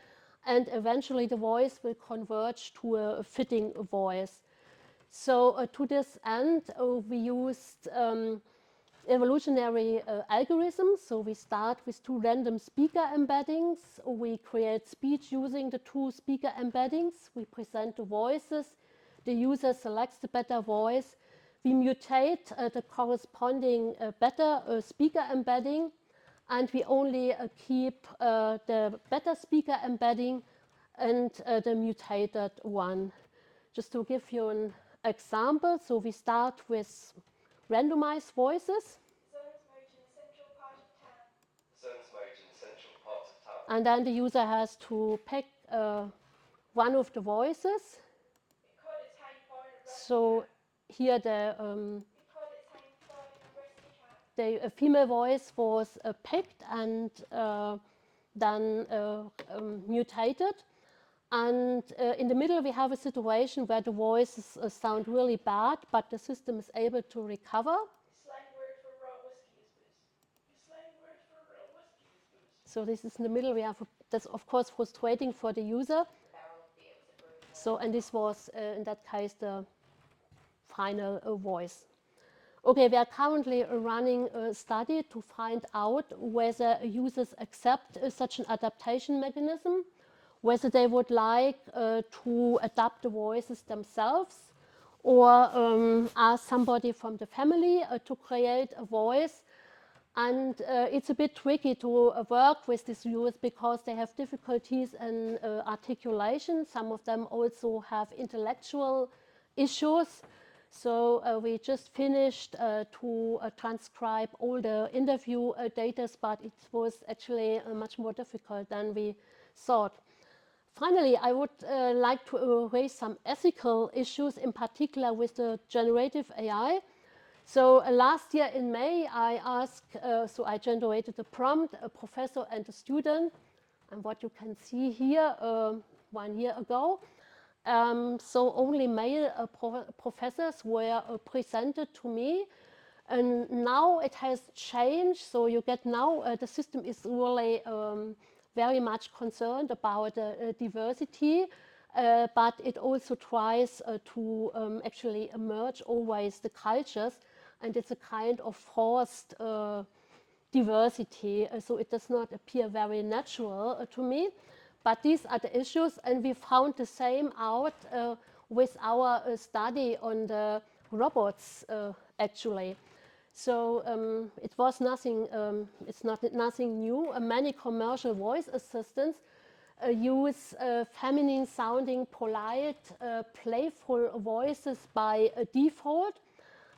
and eventually the voice will converge to a fitting voice. So to this end, we used evolutionary algorithms. So we start with two random speaker embeddings. We create speech using the two speaker embeddings. We present the voices. The user selects the better voice. We mutate the corresponding better speaker embedding, and we only keep the better speaker embedding and the mutated one. Just to give you an example, so we start with randomized voices. And then the user has to pick one of the voices. So here the female voice was picked and then mutated. And in the middle we have a situation where the voices sound really bad, but the system is able to recover. So this is in the middle. We have that's of course frustrating for the user. So, and this was in that case the final voice. Okay, we are currently running a study to find out whether users accept such an adaptation mechanism, whether they would like to adapt the voices themselves, or ask somebody from the family to create a voice. And it's a bit tricky to work with these users because they have difficulties in articulation. Some of them also have intellectual issues. So we just finished to transcribe all the interview data, but it was actually much more difficult than we thought. Finally, I would like to raise some ethical issues, in particular with the generative AI. So last year in May, I asked, so I generated a prompt, a professor and a student, and what you can see here 1 year ago. So only male professors were presented to me, and now it has changed. So you get now the system is really very much concerned about diversity, but it also tries to actually merge always the cultures, and it's a kind of forced diversity. So it does not appear very natural to me. But these are the issues, and we found the same out with our study on the robots, actually. So it was nothing. It's nothing new. Many commercial voice assistants use feminine-sounding, polite, playful voices by default,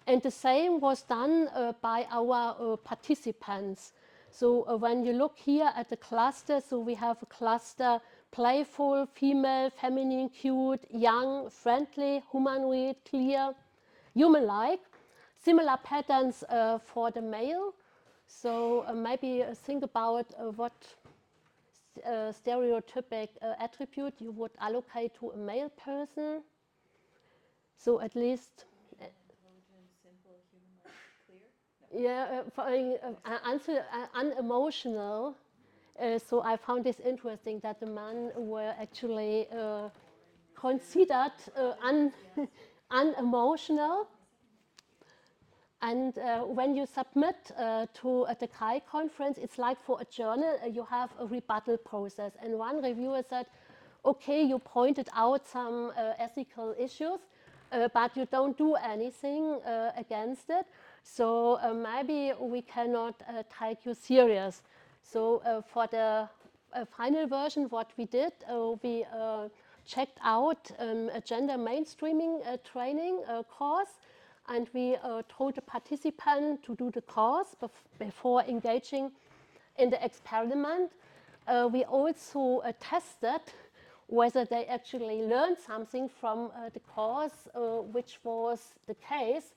and the same was done by our participants. So when you look here at the cluster, so we have a cluster playful, female, feminine, cute, young, friendly, humanoid, clear, human-like. Similar patterns for the male. So maybe think about what stereotypic attribute you would allocate to a male person. So at least unemotional. So I found this interesting that the men were actually considered unemotional. And when you submit to the CHI conference, it's like for a journal, you have a rebuttal process. And one reviewer said, okay, you pointed out some ethical issues, but you don't do anything against it. So maybe we cannot take you serious. So for the final version, what we did, we checked out a gender mainstreaming training course, and we told the participant to do the course before engaging in the experiment. We also tested whether they actually learned something from the course, which was the case.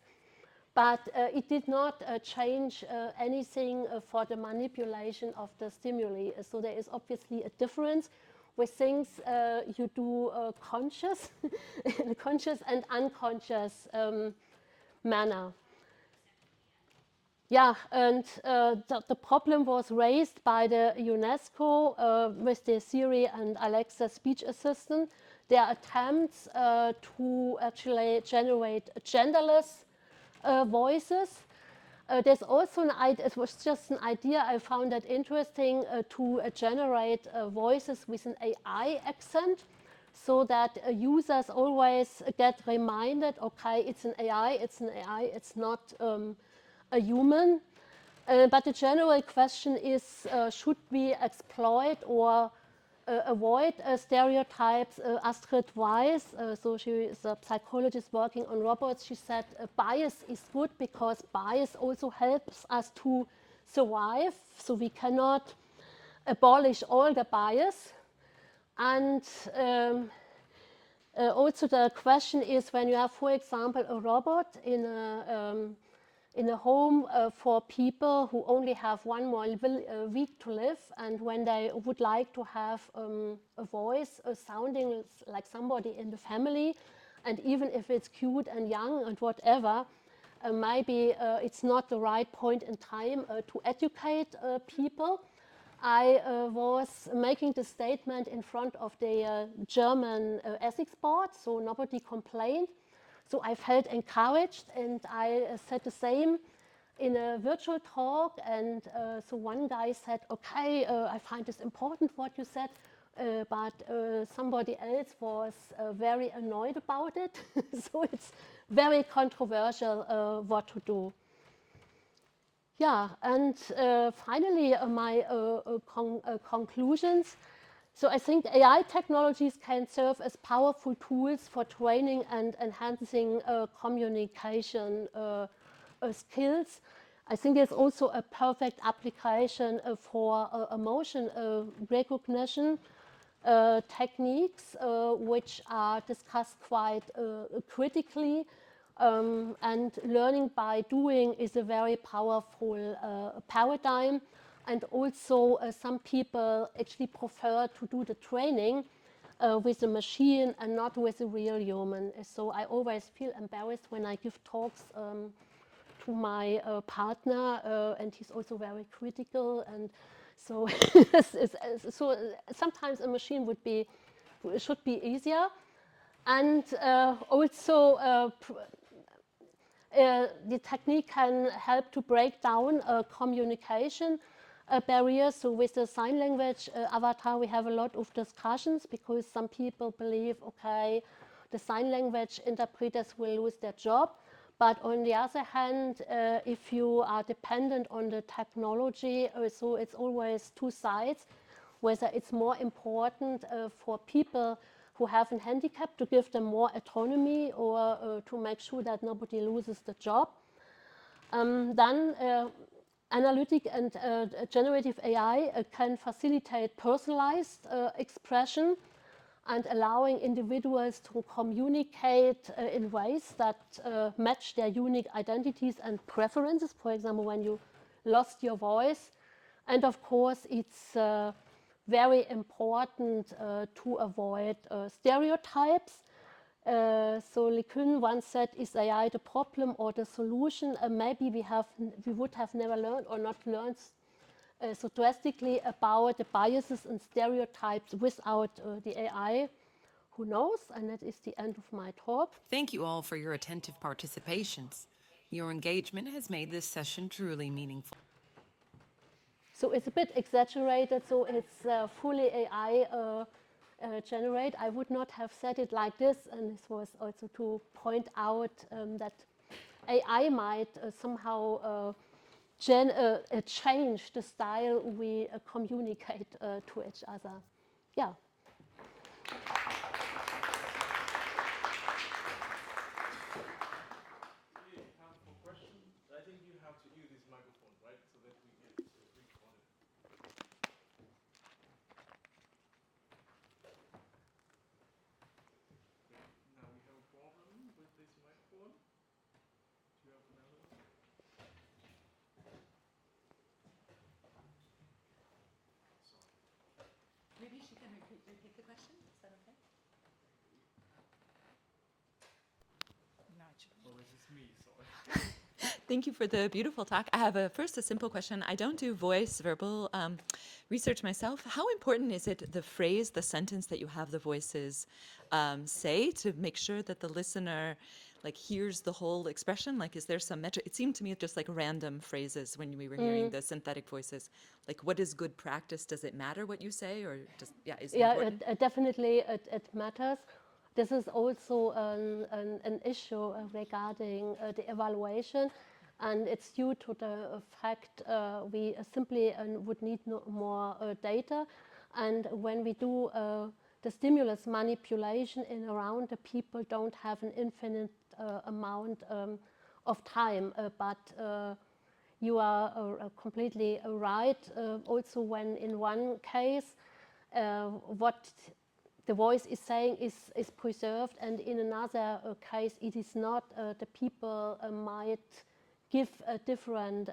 But it did not change anything for the manipulation of the stimuli. So there is obviously a difference with things you do conscious, in a conscious and unconscious manner. Yeah, and the problem was raised by the UNESCO with the Siri and Alexa speech assistant. Their attempts to actually generate genderless voices. There's also an idea, it was just an idea, I found that interesting, to generate voices with an AI accent, so that users always get reminded, okay, it's an AI, it's not a human. But the general question is, should we exploit or avoid stereotypes? Astrid Weiss, so she is a psychologist working on robots, she said bias is good because bias also helps us to survive, so we cannot abolish all the bias. And also the question is, when you have, for example, a robot in a home for people who only have 1 more week to live, and when they would like to have a voice sounding like somebody in the family, and even if it's cute and young and whatever, maybe it's not the right point in time to educate people. I was making the statement in front of the German ethics board, so nobody complained. So I felt encouraged, and I said the same in a virtual talk. And so one guy said, okay, I find this important what you said, but somebody else was very annoyed about it. So it's very controversial what to do. Yeah, and finally, my conclusions. So I think AI technologies can serve as powerful tools for training and enhancing communication skills. I think it's also a perfect application for emotion recognition techniques, which are discussed quite critically. And learning by doing is a very powerful paradigm. And also some people actually prefer to do the training with a machine and not with a real human. So I always feel embarrassed when I give talks to my partner, and he's also very critical. And so, so sometimes a machine should be easier. And also the technique can help to break down communication barriers. So with the sign language avatar, we have a lot of discussions because some people believe, okay, the sign language interpreters will lose their job. But on the other hand, if you are dependent on the technology, so it's always two sides, whether it's more important for people who have a handicap to give them more autonomy or to make sure that nobody loses the job. Then analytic and generative AI can facilitate personalized expression and allowing individuals to communicate in ways that match their unique identities and preferences. For example, when you lost your voice. And of course, it's very important to avoid stereotypes. So LeCun once said, is AI the problem or the solution? Maybe we would have never learned or not learned so drastically about the biases and stereotypes without the AI. Who knows? And that is the end of my talk. Thank you all for your attentive participations. Your engagement has made this session truly meaningful. So it's a bit exaggerated, so it's fully AI generate. I would not have said it like this, and this was also to point out that AI might somehow change the style we communicate to each other. Yeah. repeat the question? Is that okay? No, it shouldn't. Well, this is me, so. Thank you for the beautiful talk. I have first a simple question. I don't do voice verbal research myself. How important is it, the phrase, the sentence that you have the voices say, to make sure that the listener hears the whole expression? Is there some metric? It seemed to me just random phrases when we were hearing the synthetic voices. What is good practice? Does it matter what you say, or is it important? Definitely it matters. This is also an issue regarding the evaluation, and it's due to the fact we simply would need more data. And when we do the stimulus manipulation in around, the people don't have an infinite amount of time, but you are completely right. Also, when in one case what the voice is saying is preserved, and in another case it is not, the people might give a different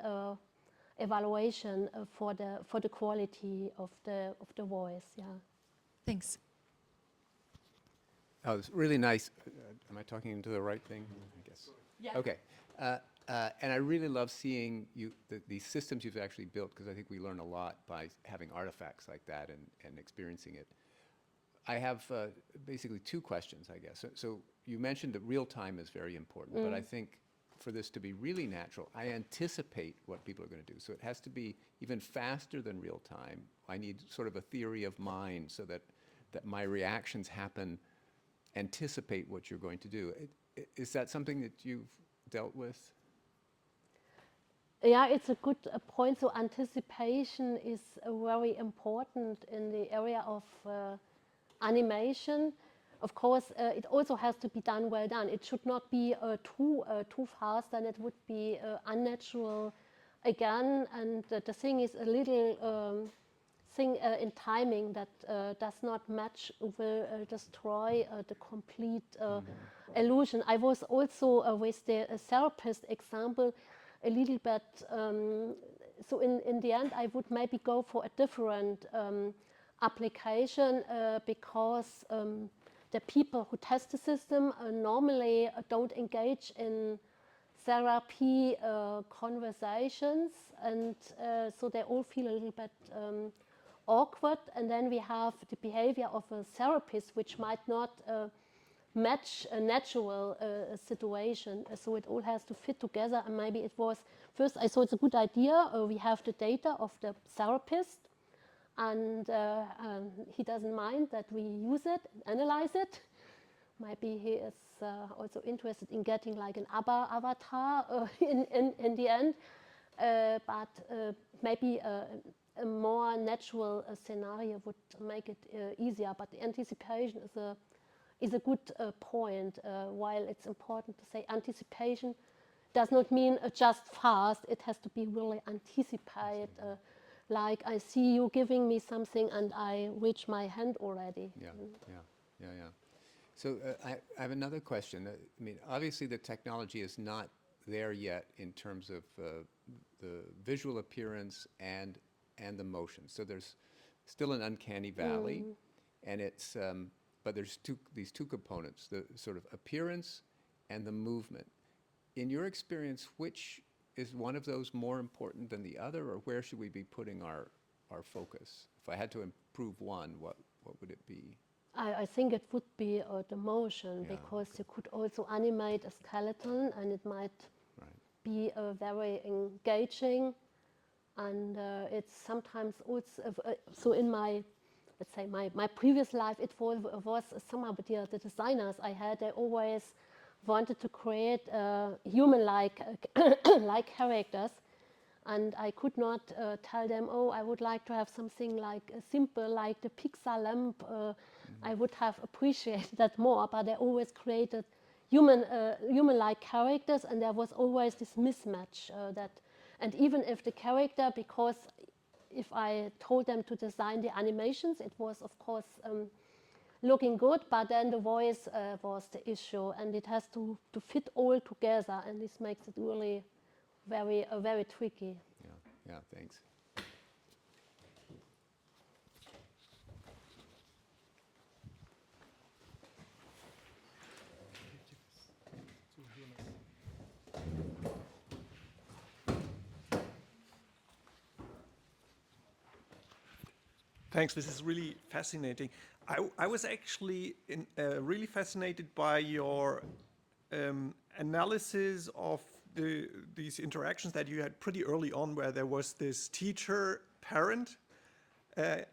evaluation for the quality of the voice. Yeah. Thanks. Oh, it's really nice. Am I talking into the right thing? I guess. Yeah. Okay. And I really love seeing these systems you've actually built, because I think we learn a lot by having artifacts like that and experiencing it. I have basically two questions, I guess. So you mentioned that real time is very important, but I think for this to be really natural, I anticipate what people are going to do. So it has to be even faster than real time. I need sort of a theory of mind so that my reactions anticipate what you're going to do. Is that something that you've dealt with? Yeah, it's a good point. So anticipation is very important in the area of animation. Of course, it also has to be done well done. It should not be too fast, then it would be unnatural again. And the thing is a little thing in timing that does not match will destroy the complete illusion. I was also with the therapist example a little bit. So in the end, I would maybe go for a different application because the people who test the system normally don't engage in therapy conversations, and so they all feel a little bit awkward. And then we have the behavior of a therapist, which might not match a natural situation. So it all has to fit together. And maybe it was first I thought it's a good idea. We have the data of the therapist, and he doesn't mind that we use it, analyze it. Maybe he is also interested in getting like an avatar in the end. But maybe a more natural scenario would make it easier. But the anticipation is a good point. While it's important to say anticipation does not mean just fast. It has to be really anticipated. Like I see you giving me something and I reach my hand already. Yeah. So I have another question. I mean, obviously the technology is not there yet in terms of the visual appearance and the motion. So there's still an uncanny valley, and it's but there's these two components: the sort of appearance and the movement. In your experience, which is one of those more important than the other, or where should we be putting our focus? If I had to improve one, what would it be? I think it would be the motion, because you could also animate a skeleton, and it might be very engaging. And it's sometimes also, so in my, let's say, my previous life, it was somehow with the designers I had, they always wanted to create human-like like characters. And I could not tell them, oh, I would like to have something like simple, like the Pixar lamp. I would have appreciated that more, but they always created human-like characters, and there was always this mismatch and even if the character, because if I told them to design the animations, it was of course looking good, but then the voice was the issue, and it has to fit all together, and this makes it really very tricky. Yeah, thanks. Thanks. This is really fascinating. I was actually really fascinated by your analysis of these interactions that you had pretty early on, where there was this teacher-parent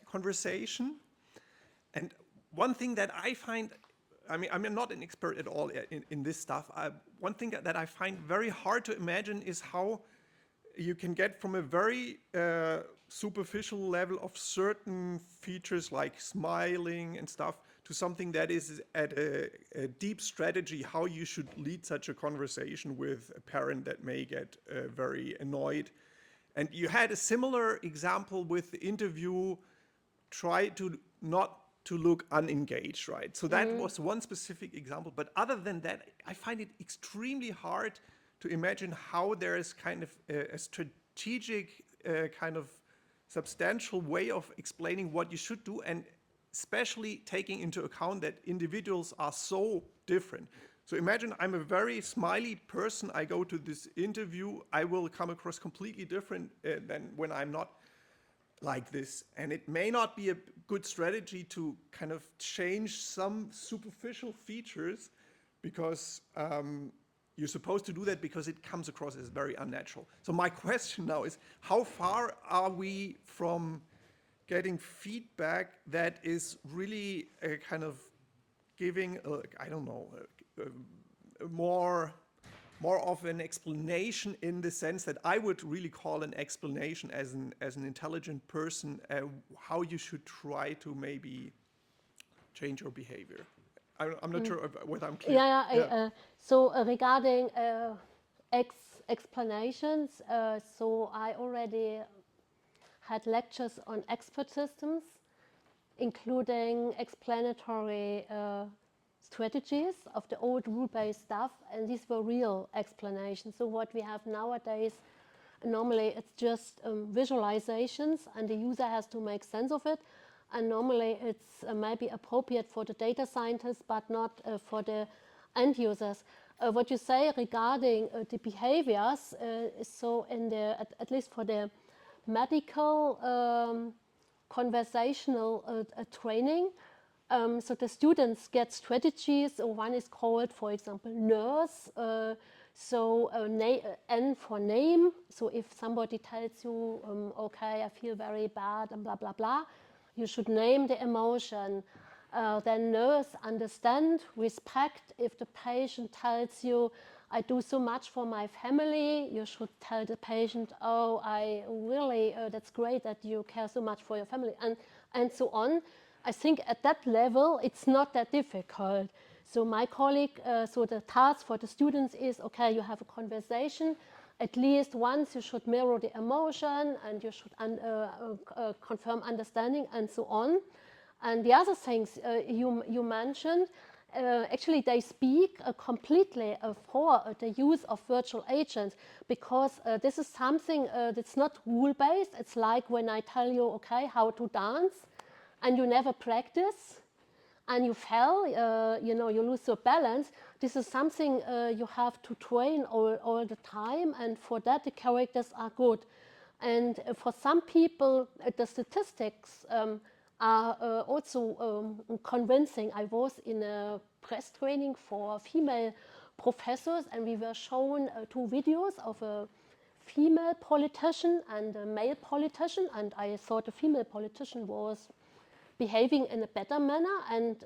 conversation. And one thing that I find, I mean, I'm not an expert at all in this stuff. One thing that I find very hard to imagine is how you can get from a very superficial level of certain features like smiling and stuff to something that is at a deep strategy, how you should lead such a conversation with a parent that may get very annoyed. And you had a similar example with the interview, try to not to look unengaged, right? So that was one specific example. But other than that, I find it extremely hard to imagine how there is kind of a strategic kind of substantial way of explaining what you should do, and especially taking into account that individuals are so different. So imagine I'm a very smiley person, I go to this interview, I will come across completely different than when I'm not like this. And it may not be a good strategy to kind of change some superficial features, because you're supposed to do that because it comes across as very unnatural. So my question now is, how far are we from getting feedback that is really kind of giving, I don't know, more of an explanation, in the sense that I would really call an explanation as an intelligent person, how you should try to maybe change your behavior. I'm not sure whether I'm clear. So regarding explanations, so I already had lectures on expert systems, including explanatory strategies of the old rule-based stuff, and these were real explanations. So what we have nowadays, normally it's just visualizations, and the user has to make sense of it. And normally it's maybe appropriate for the data scientists, but not for the end users. What you say regarding the behaviors, so in the at least for the medical conversational training, so the students get strategies. One is called, for example, nurse. N for name. So if somebody tells you, okay, I feel very bad and blah, blah, blah, you should name the emotion. Then nurse, understand, respect. If the patient tells you, I do so much for my family, you should tell the patient, oh, I really, that's great that you care so much for your family, and so on. I think at that level, it's not that difficult. So my colleague, so the task for the students is, okay, you have a conversation. At least once you should mirror the emotion, and you should confirm understanding, and so on. And the other things you mentioned, actually they speak completely for the use of virtual agents, because this is something that's not rule-based. It's like when I tell you, okay, how to dance, and you never practice, and you fell, you lose your balance. This is something you have to train all the time, and for that the characters are good. And for some people, the statistics are also convincing. I was in a press training for female professors, and we were shown 2 videos of a female politician and a male politician, and I thought the female politician was behaving in a better manner, and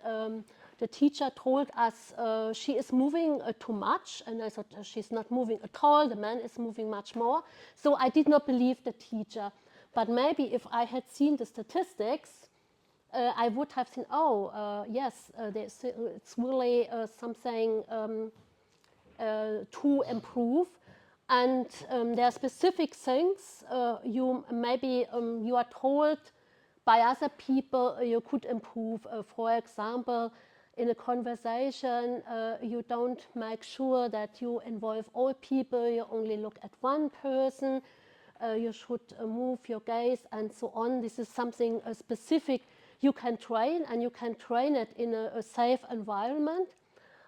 the teacher told us she is moving too much, and I thought she's not moving at all, the man is moving much more. So I did not believe the teacher. But maybe if I had seen the statistics, I would have seen, yes, it's really something to improve. And there are specific things you are told by other people you could improve. For example, in a conversation, you don't make sure that you involve all people, you only look at one person, you should move your gaze, and so on. This is something specific you can train, and you can train it in a safe environment.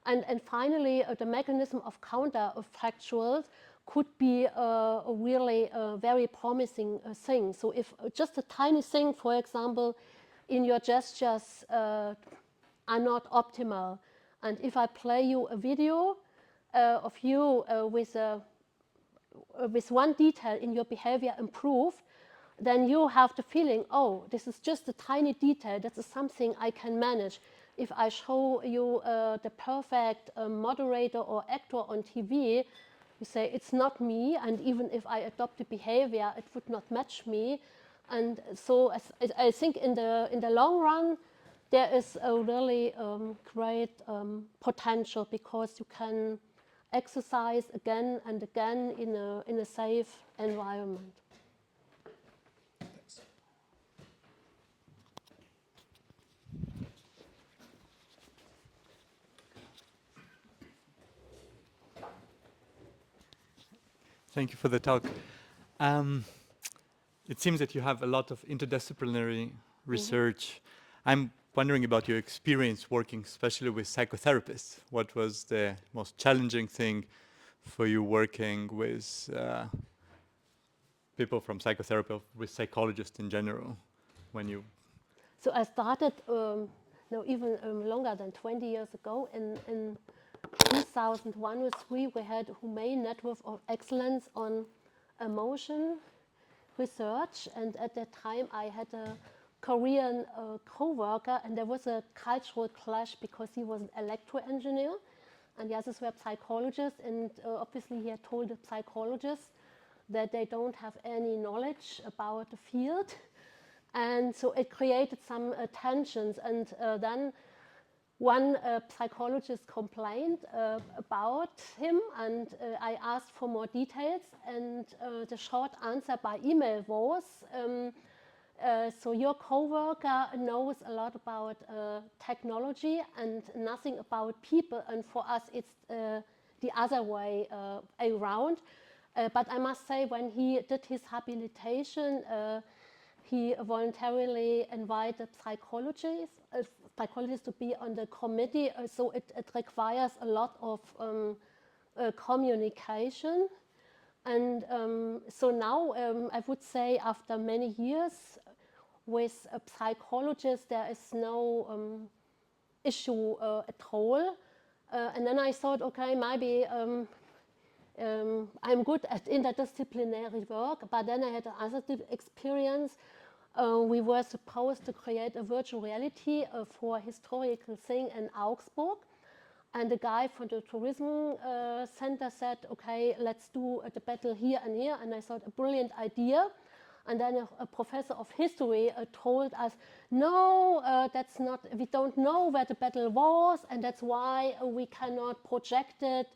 And finally, the mechanism of counterfactuals could be a really very promising thing. So if just a tiny thing, for example, in your gestures are not optimal. And if I play you a video of you with one detail in your behavior improved, then you have the feeling, oh, this is just a tiny detail, that is something I can manage. If I show you the perfect moderator or actor on TV, you say, it's not me, and even if I adopt the behavior, it would not match me. And so I think in the long run, there is a really great potential, because you can exercise again and again in a safe environment. Thank you for the talk. It seems that you have a lot of interdisciplinary research. I'm wondering about your experience working especially with psychotherapists. What was the most challenging thing for you working with people from psychotherapy, with psychologists in general, when you... So I started even longer than 20 years ago. In 2001 or 2003, we had a Humane Network of Excellence on emotion research, and at that time I had a Korean co-worker, and there was a cultural clash because he was an electro engineer and the others were psychologists, and obviously he had told the psychologists that they don't have any knowledge about the field, and so it created some tensions, and then one psychologist complained about him, and I asked for more details, and the short answer by email was, so your co-worker knows a lot about technology and nothing about people, and for us it's the other way around. But I must say, when he did his habilitation, he voluntarily invited psychologists to be on the committee, so it requires a lot of communication. And so now I would say after many years with a psychologist, there is no issue at all. And then I thought, okay, maybe I'm good at interdisciplinary work, but then I had another experience. We were supposed to create a virtual reality for a historical thing in Augsburg. And the guy from the tourism center said, okay, let's do the battle here and here. And I thought, a brilliant idea. And then a professor of history told us, no, that's not, we don't know where the battle was, and that's why we cannot project it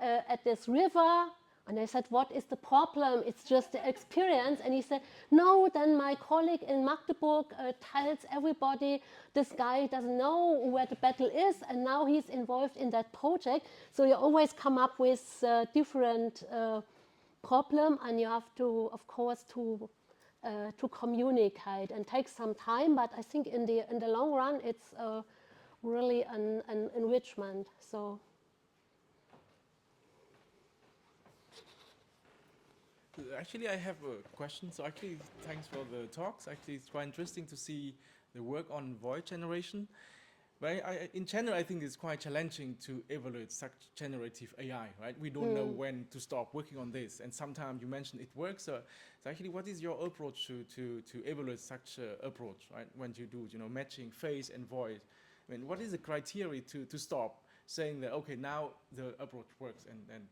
at this river. And I said, what is the problem? It's just the experience. And he said, no, then my colleague in Magdeburg tells everybody this guy doesn't know where the battle is, and now he's involved in that project. So you always come up with different problem, and you have to, of course, to communicate, and take some time. But I think in the long run, it's really an enrichment. So. Actually, I have a question. So actually, thanks for the talks. Actually, it's quite interesting to see the work on voice generation. But in general, I think it's quite challenging to evaluate such generative AI, right? We don't know when to stop working on this. And sometimes you mentioned it works. So actually, what is your approach to evaluate such approach, right? When you do, matching face and voice. I mean, what is the criteria to stop saying that, okay, now the approach works and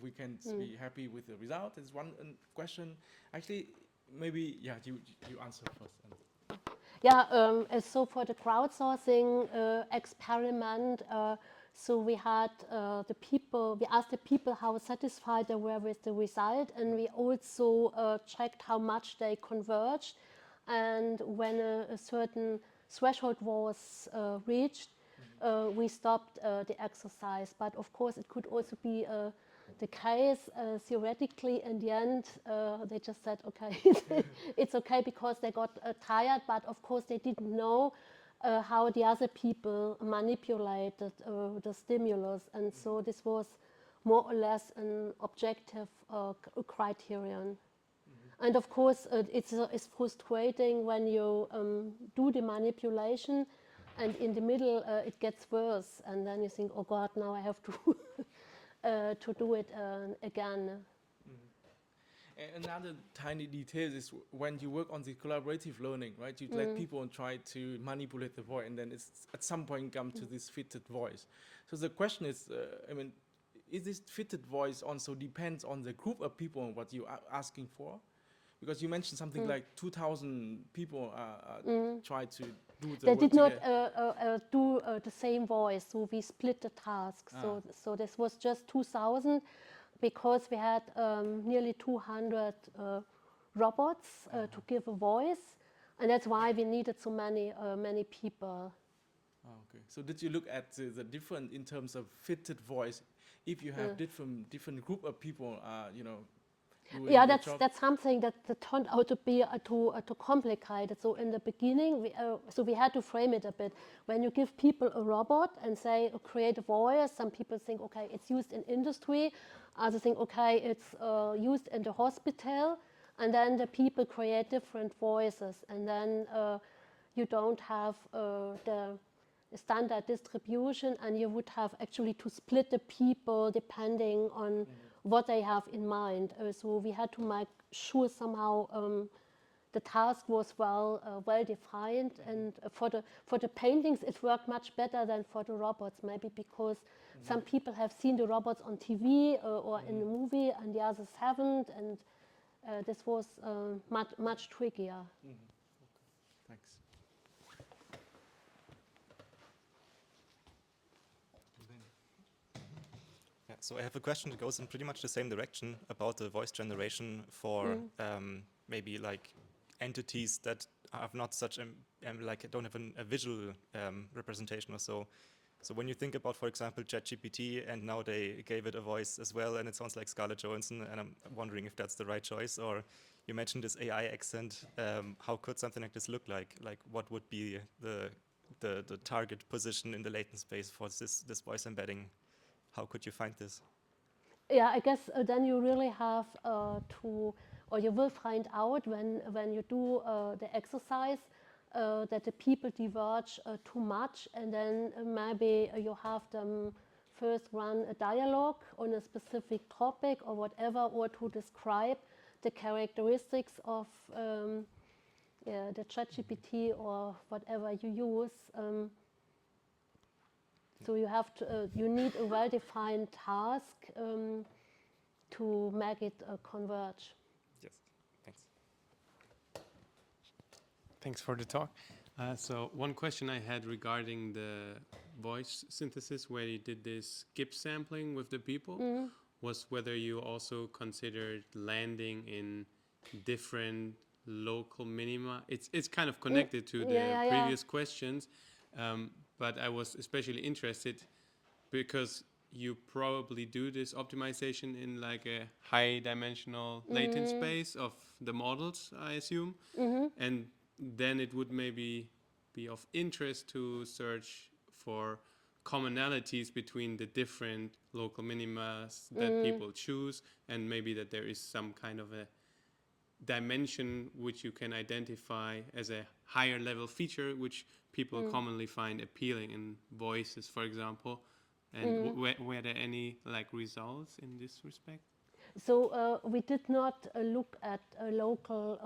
we can be happy with the result? Is one question. Actually, maybe, yeah, you answer first. Yeah, so for the crowdsourcing experiment, so we had we asked the people how satisfied they were with the result, and we also checked how much they converged, and when a certain threshold was reached, we stopped the exercise. But of course, it could also be the case, theoretically, in the end, they just said, okay, it's okay, because they got tired, but of course they didn't know how the other people manipulated the stimulus, and so this was more or less an objective criterion. And of course, it's frustrating when you do the manipulation, and in the middle it gets worse, and then you think, oh God, now I have to do it again. Another tiny detail is when you work on the collaborative learning, right? You let people and try to manipulate the voice, and then it's at some point come to this fitted voice. So the question is, I mean, is this fitted voice also depends on the group of people and what you are asking for? Because you mentioned something like 2,000 people try to do the They work did not do the same voice, so we split the task. So this was just 2,000 because we had nearly 200 robots to give a voice, and that's why we needed so many people. Okay. So did you look at the different in terms of fitted voice? If you have different group of people, you know. Yeah, that's something that turned out to be too complicated. So in the beginning, we had to frame it a bit. When you give people a robot and say create a voice, some people think, okay, it's used in industry. Others think, okay, it's used in the hospital. And then the people create different voices, and then you don't have the standard distribution, and you would have actually to split the people depending on what they have in mind. So we had to make sure somehow the task was well defined, and for the paintings it worked much better than for the robots, maybe because some people have seen the robots on TV or in a movie and the others haven't, and this was much trickier. Thanks. Yeah, so I have a question that goes in pretty much the same direction about the voice generation for maybe like entities that have not such like don't have a visual representation or so. So when you think about, for example, ChatGPT, and now they gave it a voice as well, and it sounds like Scarlett Johansson, and I'm wondering if that's the right choice. Or you mentioned this AI accent. How could something like this look like? Like, what would be the target position in the latent space for this voice embedding? How could you find this? Yeah, I guess then you really have to, or you will find out when you do the exercise that the people diverge too much, and then maybe you have them first run a dialogue on a specific topic or whatever, or to describe the characteristics of the ChatGPT or whatever you use. So you have to, you need a well-defined task to make it converge. Yes, thanks. Thanks for the talk. So one question I had regarding the voice synthesis, where you did this Gibbs sampling with the people, was whether you also considered landing in different local minima. It's kind of connected to the previous questions. But I was especially interested because you probably do this optimization in like a high dimensional latent space of the models, I assume. And then it would maybe be of interest to search for commonalities between the different local minima that people choose, and maybe that there is some kind of a dimension which you can identify as a higher level feature, which people commonly find appealing in voices, for example. And were there any like results in this respect? So we did not look at local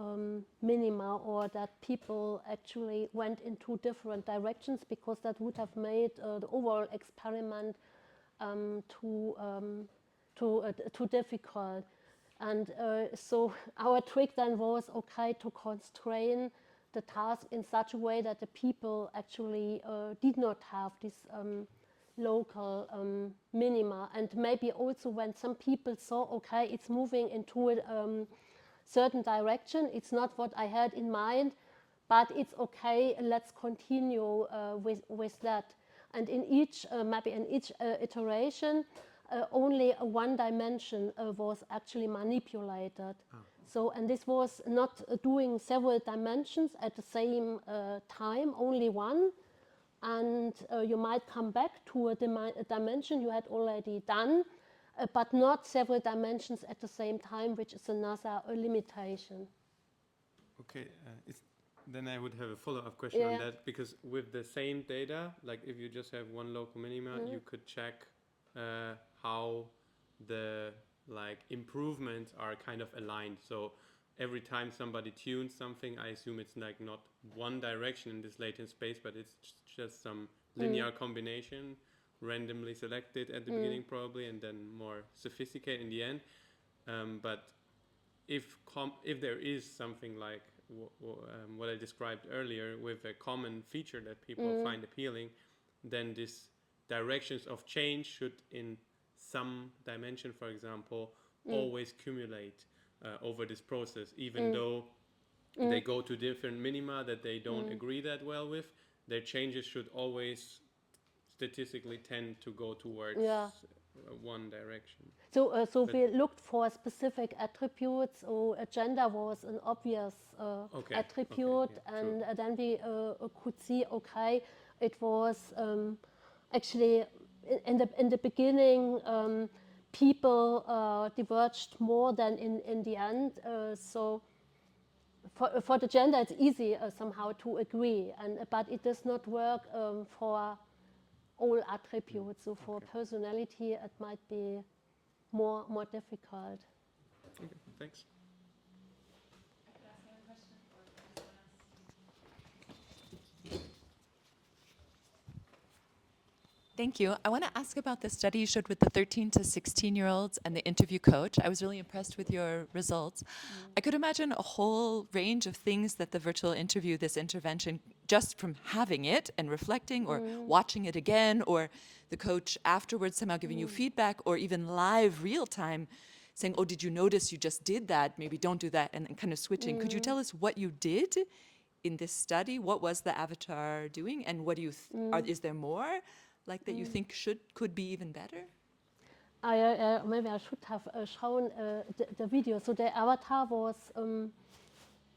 minima, or that people actually went in two different directions, because that would have made the overall experiment too difficult. And so our trick then was, okay, to constrain the task in such a way that the people actually did not have this local minima. And maybe also when some people saw, okay, it's moving into a certain direction, it's not what I had in mind, but it's okay, let's continue with that. And in each, maybe in each iteration, only one dimension was actually manipulated. So, and this was not doing several dimensions at the same time, only one. And you might come back to a dimension you had already done, but not several dimensions at the same time, which is another limitation. Okay, then I would have a follow-up question on Yeah. that, because with the same data, like if you just have one local minima, you could check how the improvements are kind of aligned. So every time somebody tunes something, I assume it's like not one direction in this latent space, but it's just some linear combination, randomly selected at the beginning probably, and then more sophisticated in the end. But if there is something like what I described earlier, with a common feature that people find appealing, then these directions of change should, in some dimension, for example, always cumulate over this process, even though they go to different minima that they don't agree that well with. Their changes should always statistically tend to go towards one direction. So we looked for specific attributes. So gender was an obvious attribute, and then we could see, okay, it was actually in the beginning people diverged more than in the end. So for the gender, it's easy somehow to agree, but it does not work for all attributes. So for personality, it might be more difficult. Okay, thanks. Thank you. I want to ask about the study you showed with the 13 to 16-year-olds and the interview coach. I was really impressed with your results. I could imagine a whole range of things that the virtual interview, this intervention, just from having it and reflecting or watching it again, or the coach afterwards somehow giving you feedback, or even live real time saying, oh, did you notice you just did that? Maybe don't do that, and kind of switching. Could you tell us what you did in this study? What was the avatar doing? And what do you, is there more like that you think could be even better? Maybe I should have shown the video. So the avatar was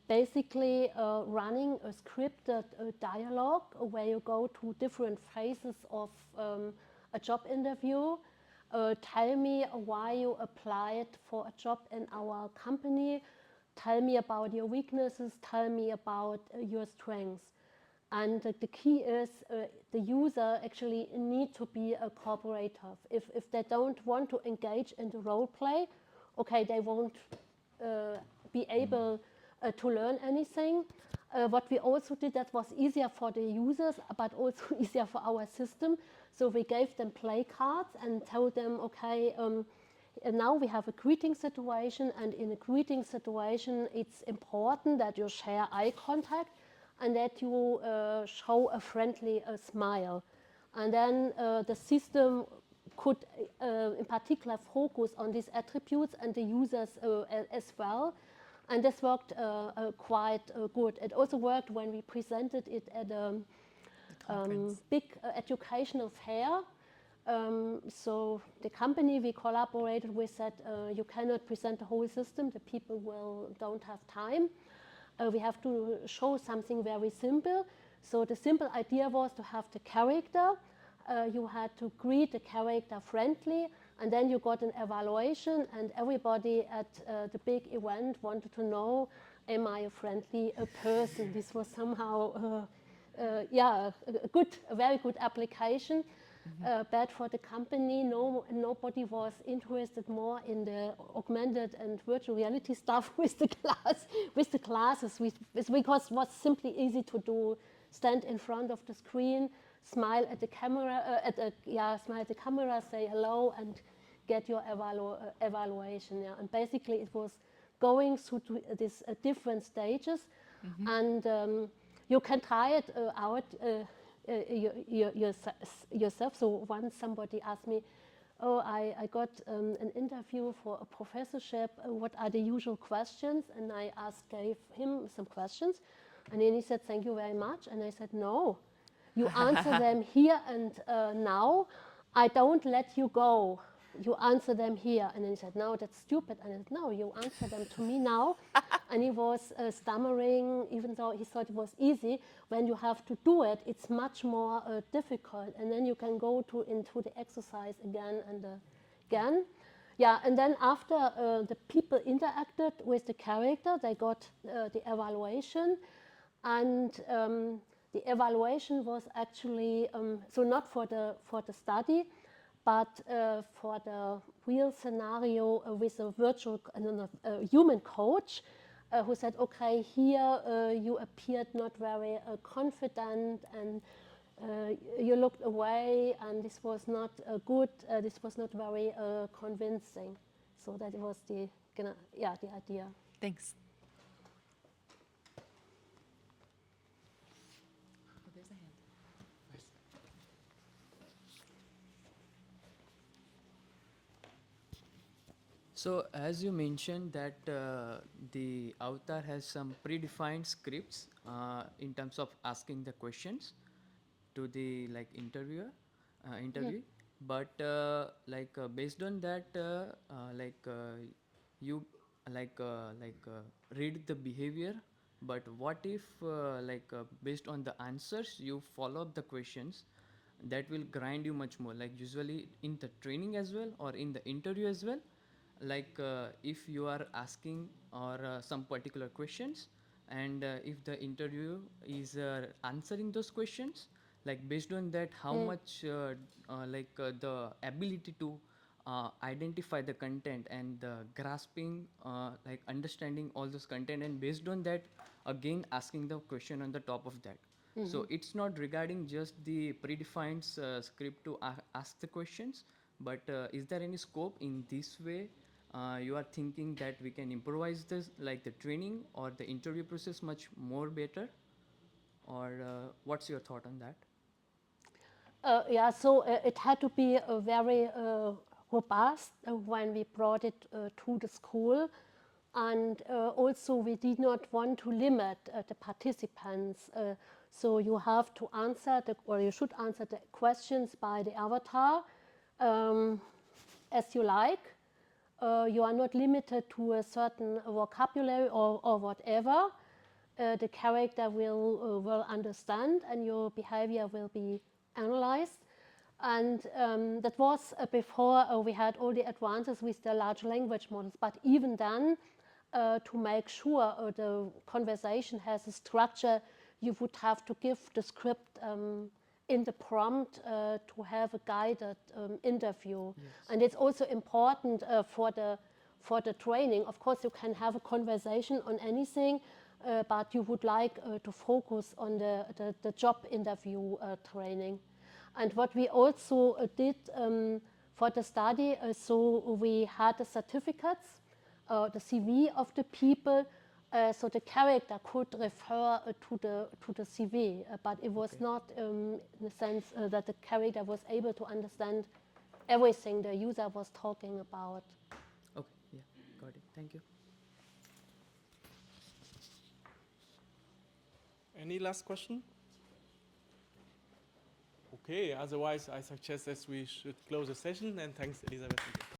basically running a scripted dialogue where you go to different phases of a job interview. Tell me why you applied for a job in our company. Tell me about your weaknesses. Tell me about your strengths. And the key is the user actually need to be cooperative. If they don't want to engage in the role play, okay, they won't be able to learn anything. What we also did that was easier for the users, but also easier for our system. So we gave them play cards and told them, okay, and now we have a greeting situation, and in a greeting situation, it's important that you share eye contact and that you show a friendly smile. And then the system could in particular focus on these attributes and the users as well. And this worked quite good. It also worked when we presented it at a big educational fair. So the company we collaborated with said, you cannot present the whole system, the people don't have time. We have to show something very simple. So the simple idea was to have the character. You had to greet the character friendly, and then you got an evaluation, and everybody at the big event wanted to know, am I a friendly person? This was somehow, a very good application. Bad for the company. Nobody was interested more in the augmented and virtual reality stuff with the classes, because it was simply easy to do. Stand in front of the screen, smile at the camera, smile at the camera, say hello, and get your evaluation. Yeah. And basically, it was going through these different stages, and you can try it out. Yourself. So once somebody asked me, oh, I got an interview for a professorship, what are the usual questions? And I gave him some questions, and then he said, thank you very much. And I said, no, you answer them here and now. I don't let you go. You answer them here. And then he said, no, that's stupid. And I said, no, you answer them to me now. And he was stammering, even though he thought it was easy. When you have to do it, it's much more difficult. And then you can go into the exercise again, and again. Yeah, and then after the people interacted with the character, they got the evaluation, and the evaluation was actually so not for the study, but for the real scenario with a virtual human coach who said, okay, here you appeared not very confident, and you looked away, and this was not good, this was not very convincing. So that was the idea. Thanks. So as you mentioned that the avatar has some predefined scripts in terms of asking the questions to the interviewer, but based on that you read the behavior, but what if based on the answers you follow up the questions, that will grind you much more, like usually in the training as well or in the interview as well. If you are asking or some particular questions, and if the interview is answering those questions, based on that how much the ability to identify the content and the grasping understanding all those content, and based on that again asking the question on the top of that. So it's not regarding just the predefined script to ask the questions, but is there any scope in this way you are thinking that we can improvise this, like the training or the interview process much more better, or what's your thought on that? So it had to be very robust when we brought it to the school, and also we did not want to limit the participants. So you have to answer or you should answer the questions by the avatar as you like. You are not limited to a certain vocabulary or whatever. The character will understand, and your behavior will be analyzed. And that was before we had all the advances with the large language models. But even then, to make sure the conversation has a structure, you would have to give the script in the prompt to have a guided interview. Yes. And it's also important for the training. Of course, you can have a conversation on anything, but you would like to focus on the job interview training. And what we also did for the study, so we had the certificates, the CV of the people, so the character could refer to the CV, but it was not in the sense that the character was able to understand everything the user was talking about. Okay, yeah, got it. Thank you. Any last question? Okay, otherwise I suggest that we should close the session, and thanks, Elisabeth.